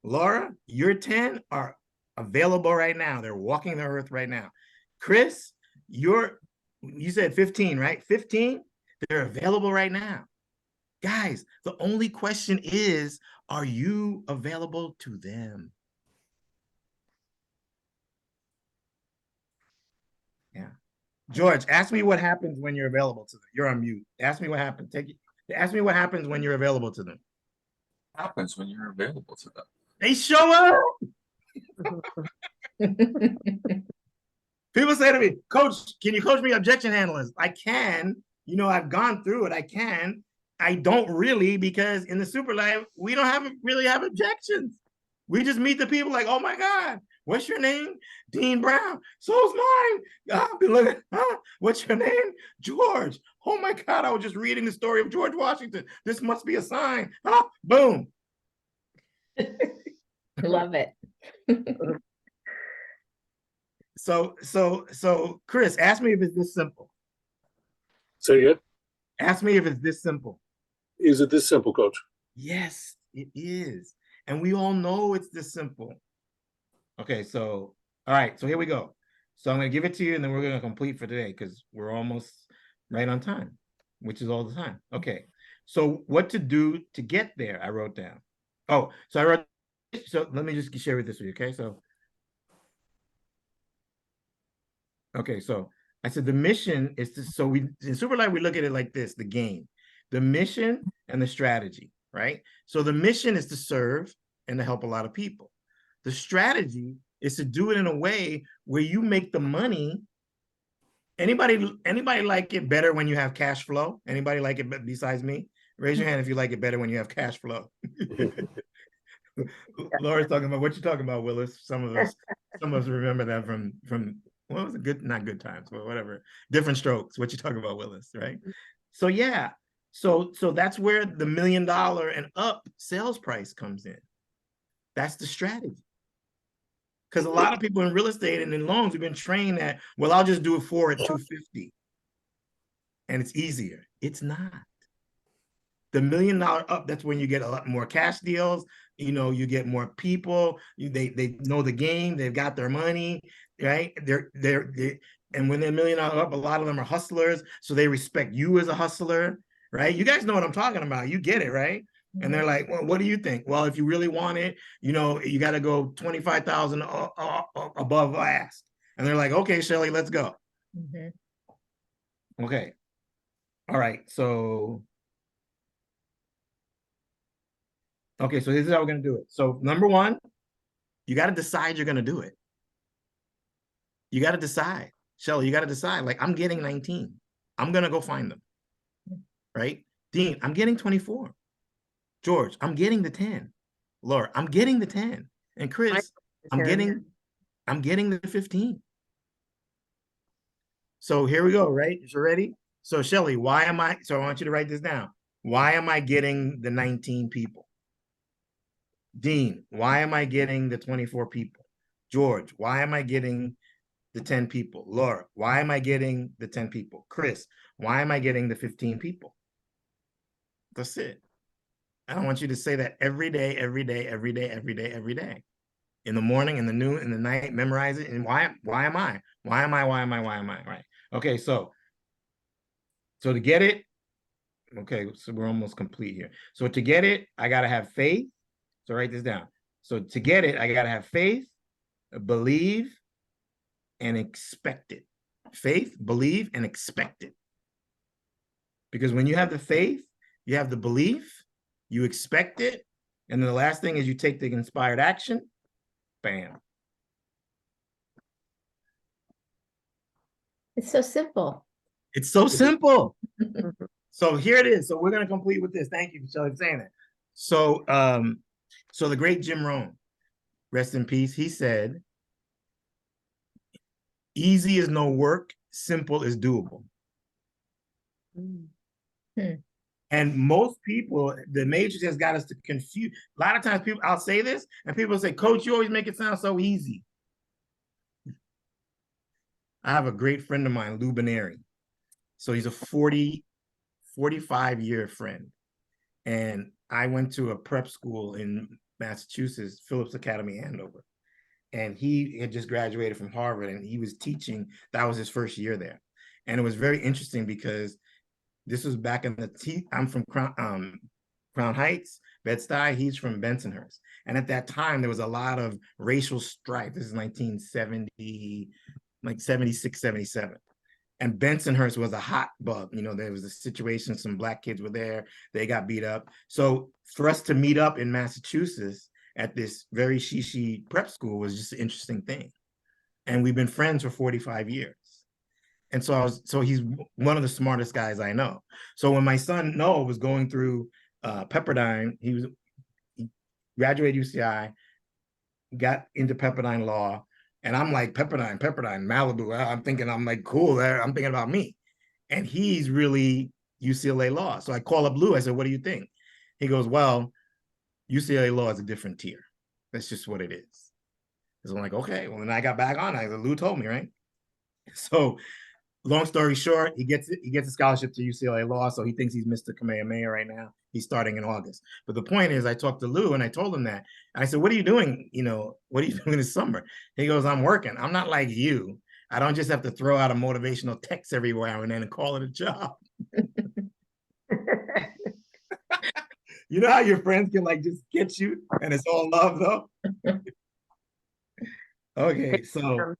Laura, you're 10 are available right now. They're walking the earth right now. Chris, you said 15, right? 15, they're available right now. Guys, the only question is, are you available to them? Yeah. George, ask me what happens when you're available to them. You're on mute. Ask me what happens. Ask me what happens when you're available to them. Happens when you're available to them. They show up. People say to me, Coach, can you coach me objection handlers? I can. You know, I've gone through it. I can. I don't really, because in the Super Live, we don't really have objections. We just meet the people like, oh my God, what's your name? Dean Brown. So's mine. I've been looking. What's your name? George. Oh my God, I was just reading the story of George Washington. This must be a sign. Boom. Love it. So Chris, ask me if it's this simple. Say it. Ask me if it's this simple. Is it this simple, Coach? Yes, it is. And we all know it's this simple. Okay, so, all right, so here we go. So I'm going to give it to you and then we're going to complete for today because we're almost right on time, which is all the time. Okay, so what to do to get there, I wrote down. Oh, so let me just share this with you, okay? So I said the mission is to, so we, in Super Live, we look at it like this, the game, the mission and the strategy, right? So the mission is to serve and to help a lot of people. The strategy is to do it in a way where you make the money. Anybody like it better when you have cash flow? Anybody like it besides me? Raise your hand if you like it better when you have cash flow. Laura's talking about, what you talking about, Willis? Some of us remember that from what was it? Good, not Good Times, but whatever. Different Strokes. What you talking about, Willis, right? So yeah, so that's where the $1 million and up sales price comes in. That's the strategy. Because a lot of people in real estate and in loans have been trained that, well, I'll just do it for at 250. And it's easier. It's not. The $1 million up, that's when you get a lot more cash deals. You know, you get more people. They know the game. They've got their money, right? And when they're $1 million up, a lot of them are hustlers. So they respect you as a hustler, right? You guys know what I'm talking about. You get it, right? And they're like, well, what do you think? Well, if you really want it, you know, you got to go 25,000 above ask. And they're like, okay, Shelly, let's go. Okay. All right. So, okay. So this is how we're going to do it. So number one, you got to decide you're going to do it. You got to decide. Shelly, you got to decide. Like, I'm getting 19. I'm going to go find them. Right? Dean, I'm getting 24. George, I'm getting the 10. Laura, I'm getting the 10. And Chris, I'm getting the 15. So here we go, right? You ready? So Shelly, so I want you to write this down. Why am I getting the 19 people? Dean, why am I getting the 24 people? George, why am I getting the 10 people? Laura, why am I getting the 10 people? Chris, why am I getting the 15 people? That's it. I want you to say that every day, every day, every day, every day, every day. In the morning, in the noon, in the night, memorize it. And why am I? Why am I? Right. Okay, so to get it, okay, so we're almost complete here. So to get it, I gotta have faith. So write this down. So to get it, I gotta have faith, believe, and expect it. Faith, believe, and expect it. Because when you have the faith, you have the belief, you expect it, and then the last thing is you take the inspired action. Bam. It's so simple. It's so simple. So here it is. So we're going to complete with this. Thank you, Shelly, for saying that. So, so the great Jim Rohn, rest in peace, he said, easy is no work, simple is doable. And most people, the matrix has got us to confuse. A lot of times people, I'll say this, and people say, Coach, you always make it sound so easy. I have a great friend of mine, Lou Beneri. So he's a 45-year friend. And I went to a prep school in Massachusetts, Phillips Academy, Andover. And he had just graduated from Harvard and he was teaching, that was his first year there. And it was very interesting because this was back in I'm from Crown Heights, Bed-Stuy. He's from Bensonhurst. And at that time, there was a lot of racial strife. This is 1970, like 76, 77. And Bensonhurst was a hot bug. You know, there was a situation, some black kids were there, they got beat up. So for us to meet up in Massachusetts at this very shishi prep school was just an interesting thing. And we've been friends for 45 years. And so he's one of the smartest guys I know. So when my son Noah was going through Pepperdine, he graduated UCI, got into Pepperdine Law, and I'm like, Pepperdine, Malibu. I'm like, cool. I'm thinking about me. And he's really UCLA Law. So I call up Lou. I said, what do you think? He goes, well, UCLA Law is a different tier. That's just what it is. So I'm like, okay. Well, then I got back on. I said, Lou told me, right? So long story short, he gets a scholarship to UCLA Law. So he thinks he's Mr. Kamehameha right now. He's starting in August. But the point is, I talked to Lou and I told him that. I said, what are you doing? You know, what are you doing this summer? He goes, I'm working. I'm not like you. I don't just have to throw out a motivational text everywhere and then call it a job. You know how your friends can like just get you and it's all love though? Okay, so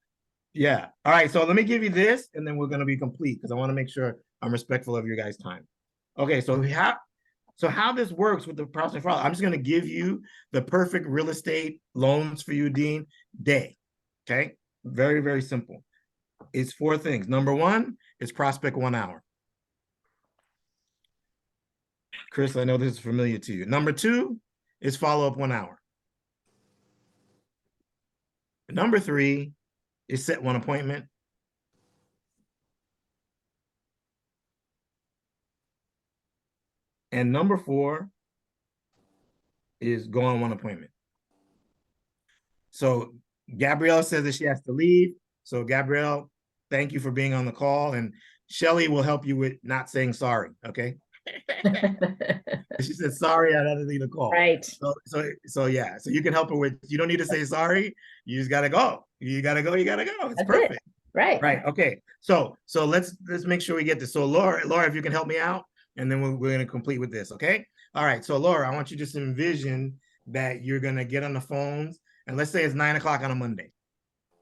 yeah. All right, so let me give you this and then we're going to be complete because I want to make sure I'm respectful of your guys' time. Okay, so how this works with the process file, I'm just going to give you the perfect real estate loans for you, Dean, day. Okay, very, very simple. It's 4 things. Number 1 is prospect 1 hour. Chris, I know this is familiar to you. Number 2 is follow up 1 hour. Number 3 is set 1 appointment. And number 4 is go on 1 appointment. So Gabrielle says that she has to leave. So Gabrielle, thank you for being on the call. And Shelly will help you with not saying sorry, okay? She said, sorry, I had to leave the call. Right. So yeah, so you can help her with, you don't need to say sorry. You just gotta go. You gotta go. It's That's perfect. it. Right. Right. Okay. So let's make sure we get this. So Laura, if you can help me out, and then we're going to complete with this. Okay. All right. So Laura, I want you to just envision that you're going to get on the phones, and let's say it's 9 o'clock on a Monday.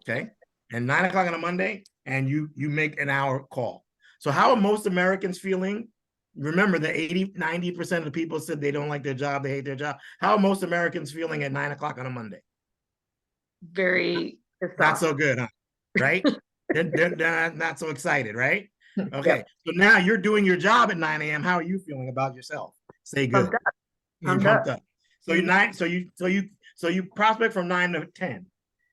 Okay. And 9 o'clock on a Monday, and you make an hour call. So how are most Americans feeling? Remember that 90% of the people said they don't like their job, they hate their job. How are most Americans feeling at 9 o'clock on a Monday? Very Not so good, huh? Right? they're not so excited, right? Okay, yep. So now you're doing your job at 9 a.m. How are you feeling about yourself? Say good. You're pumped up. So you prospect from 9 to 10,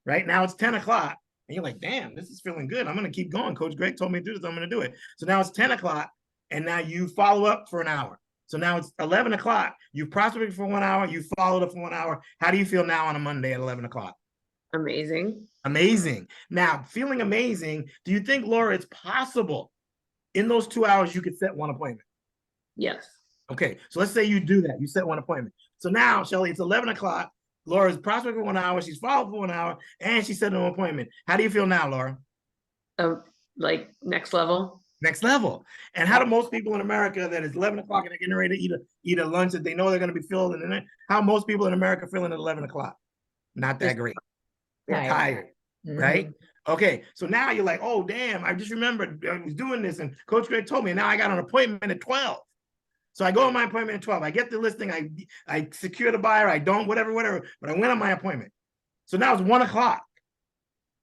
right? Now it's 10 o'clock, and you're like, damn, this is feeling good. I'm gonna keep going. Coach Greg told me to do this. I'm gonna do it. So now it's 10 o'clock, and now you follow up for an hour. So now it's 11 o'clock. You prospected for 1 hour. You followed up for 1 hour. How do you feel now on a Monday at 11 o'clock? Amazing. Amazing. Now, feeling amazing, do you think, Laura, it's possible in those 2 hours you could set 1 appointment? Yes. Okay, so let's say you do that. You set 1 appointment. So now, Shelly, it's 11 o'clock. Laura's prospecting for 1 hour. She's followed for 1 hour, and she set an appointment. How do you feel now, Laura? Like next level. Next level. And how do most people in America that it's 11 o'clock and they're getting ready to eat a lunch that they know they're going to be filled, and how most people in America feeling at 11 o'clock? Not that great. They're tired, right? Okay, so now you're like, oh, damn, I just remembered I was doing this, and Coach Greg told me, and now I got an appointment at 12. So I go on my appointment at 12. I get the listing, I secure the buyer, I don't, whatever, but I went on my appointment. So now it's 1 o'clock.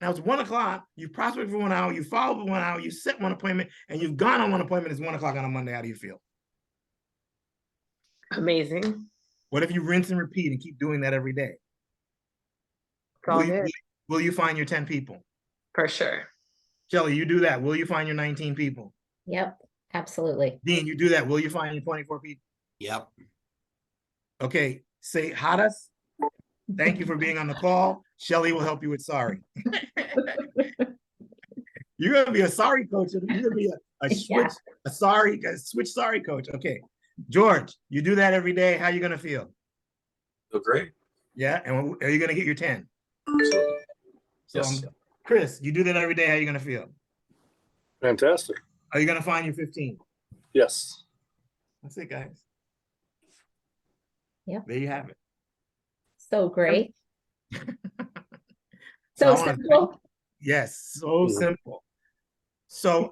Now it's 1 o'clock, you prospect for 1 hour, you follow for 1 hour, you set 1 appointment, and you've gone on 1 appointment. It's 1 o'clock on a Monday. How do you feel? Amazing. What if you rinse and repeat and keep doing that every day? Will you find your 10 people? For sure. Shelly, you do that. Will you find your 19 people? Yep, absolutely. Dean, you do that. Will you find your 24 people? Yep. Okay, say Hadas. Thank you for being on the call. Shelly will help you with sorry. You're gonna be a sorry coach. You're gonna be a switch sorry coach. Okay, George, you do that every day. How are you gonna feel? Feel great. Yeah, and are you gonna get your 10? Absolutely. So Yes. Chris, you do that every day. How are you gonna feel? Fantastic. Are you gonna find your 15? Yes. That's it, guys. Yeah. There you have it. So great. So So simple. yes, so simple. So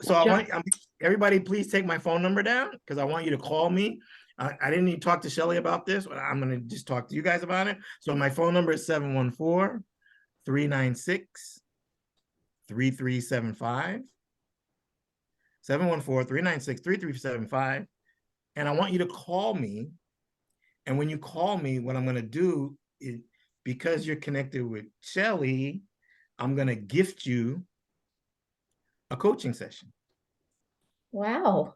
everybody, please take my phone number down because I want you to call me. I didn't even talk to Shelly about this, but I'm going to just talk to you guys about it. So my phone number is 714-396-3375. 714-396-3375. And I want you to call me. And when you call me, what I'm going to do is, because you're connected with Shelly, I'm going to gift you a coaching session. Wow.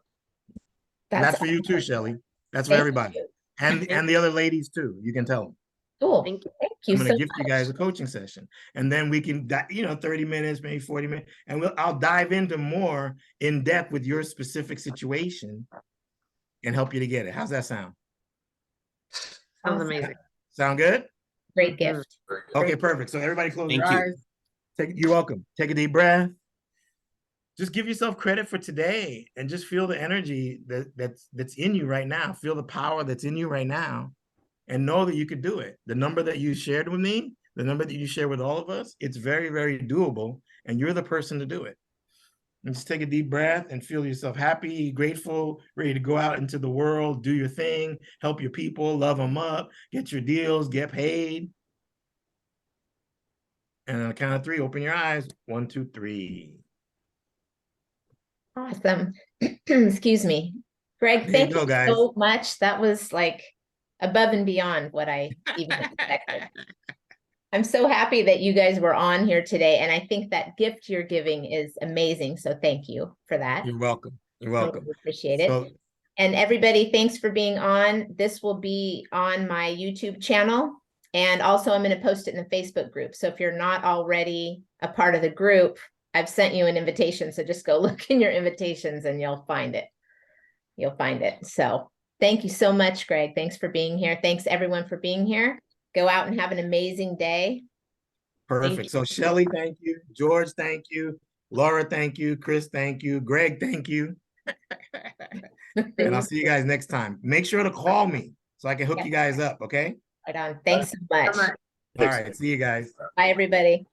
And that's for you too, awesome. Shelly. That's for Thank everybody. you. And the other ladies too. You can tell them. Cool. Thank you. Thank you I'm going to so gift you guys a coaching session. And then we can, 30 minutes, maybe 40 minutes. And I'll dive into more in depth with your specific situation and help you to get it. How's that sound? Sounds Awesome. amazing. Sound good? Great Mhm. gift. Very good. Okay, perfect. So everybody close your Thank you. eyes. You're welcome. Take a deep breath. Just give yourself credit for today and just feel the energy that's in you right now. Feel the power that's in you right now and know that you could do it. The number that you shared with me, the number that you share with all of us, it's very, very doable, and you're the person to do it. And just take a deep breath and feel yourself happy, grateful, ready to go out into the world, do your thing, help your people, love them up, get your deals, get paid. And on the count of 3, open your eyes. 1, 2, 3. Awesome. Excuse me. Greg, There you thank go, you guys. so much. That was like above and beyond what I even expected. I'm so happy that you guys were on here today. And I think that gift you're giving is amazing. So thank you for that. You're welcome. You're I welcome. really appreciate it. So, And everybody, thanks for being on. This will be on my YouTube channel. And also I'm going to post it in the Facebook group. So if you're not already a part of the group, I've sent you an invitation. So just go look in your invitations and you'll find it. You'll find it. So thank you so much, Greg. Thanks for being here. Thanks everyone for being here. Go out and have an amazing day. perfect. So Shelly, thank you. George, thank you. Laura, thank you. Chris, thank you. Greg, thank you. And I'll see you guys next time. Make sure to call me so I can hook you guys up, okay? Right on. Thanks so much. All right. See you guys. Bye, everybody.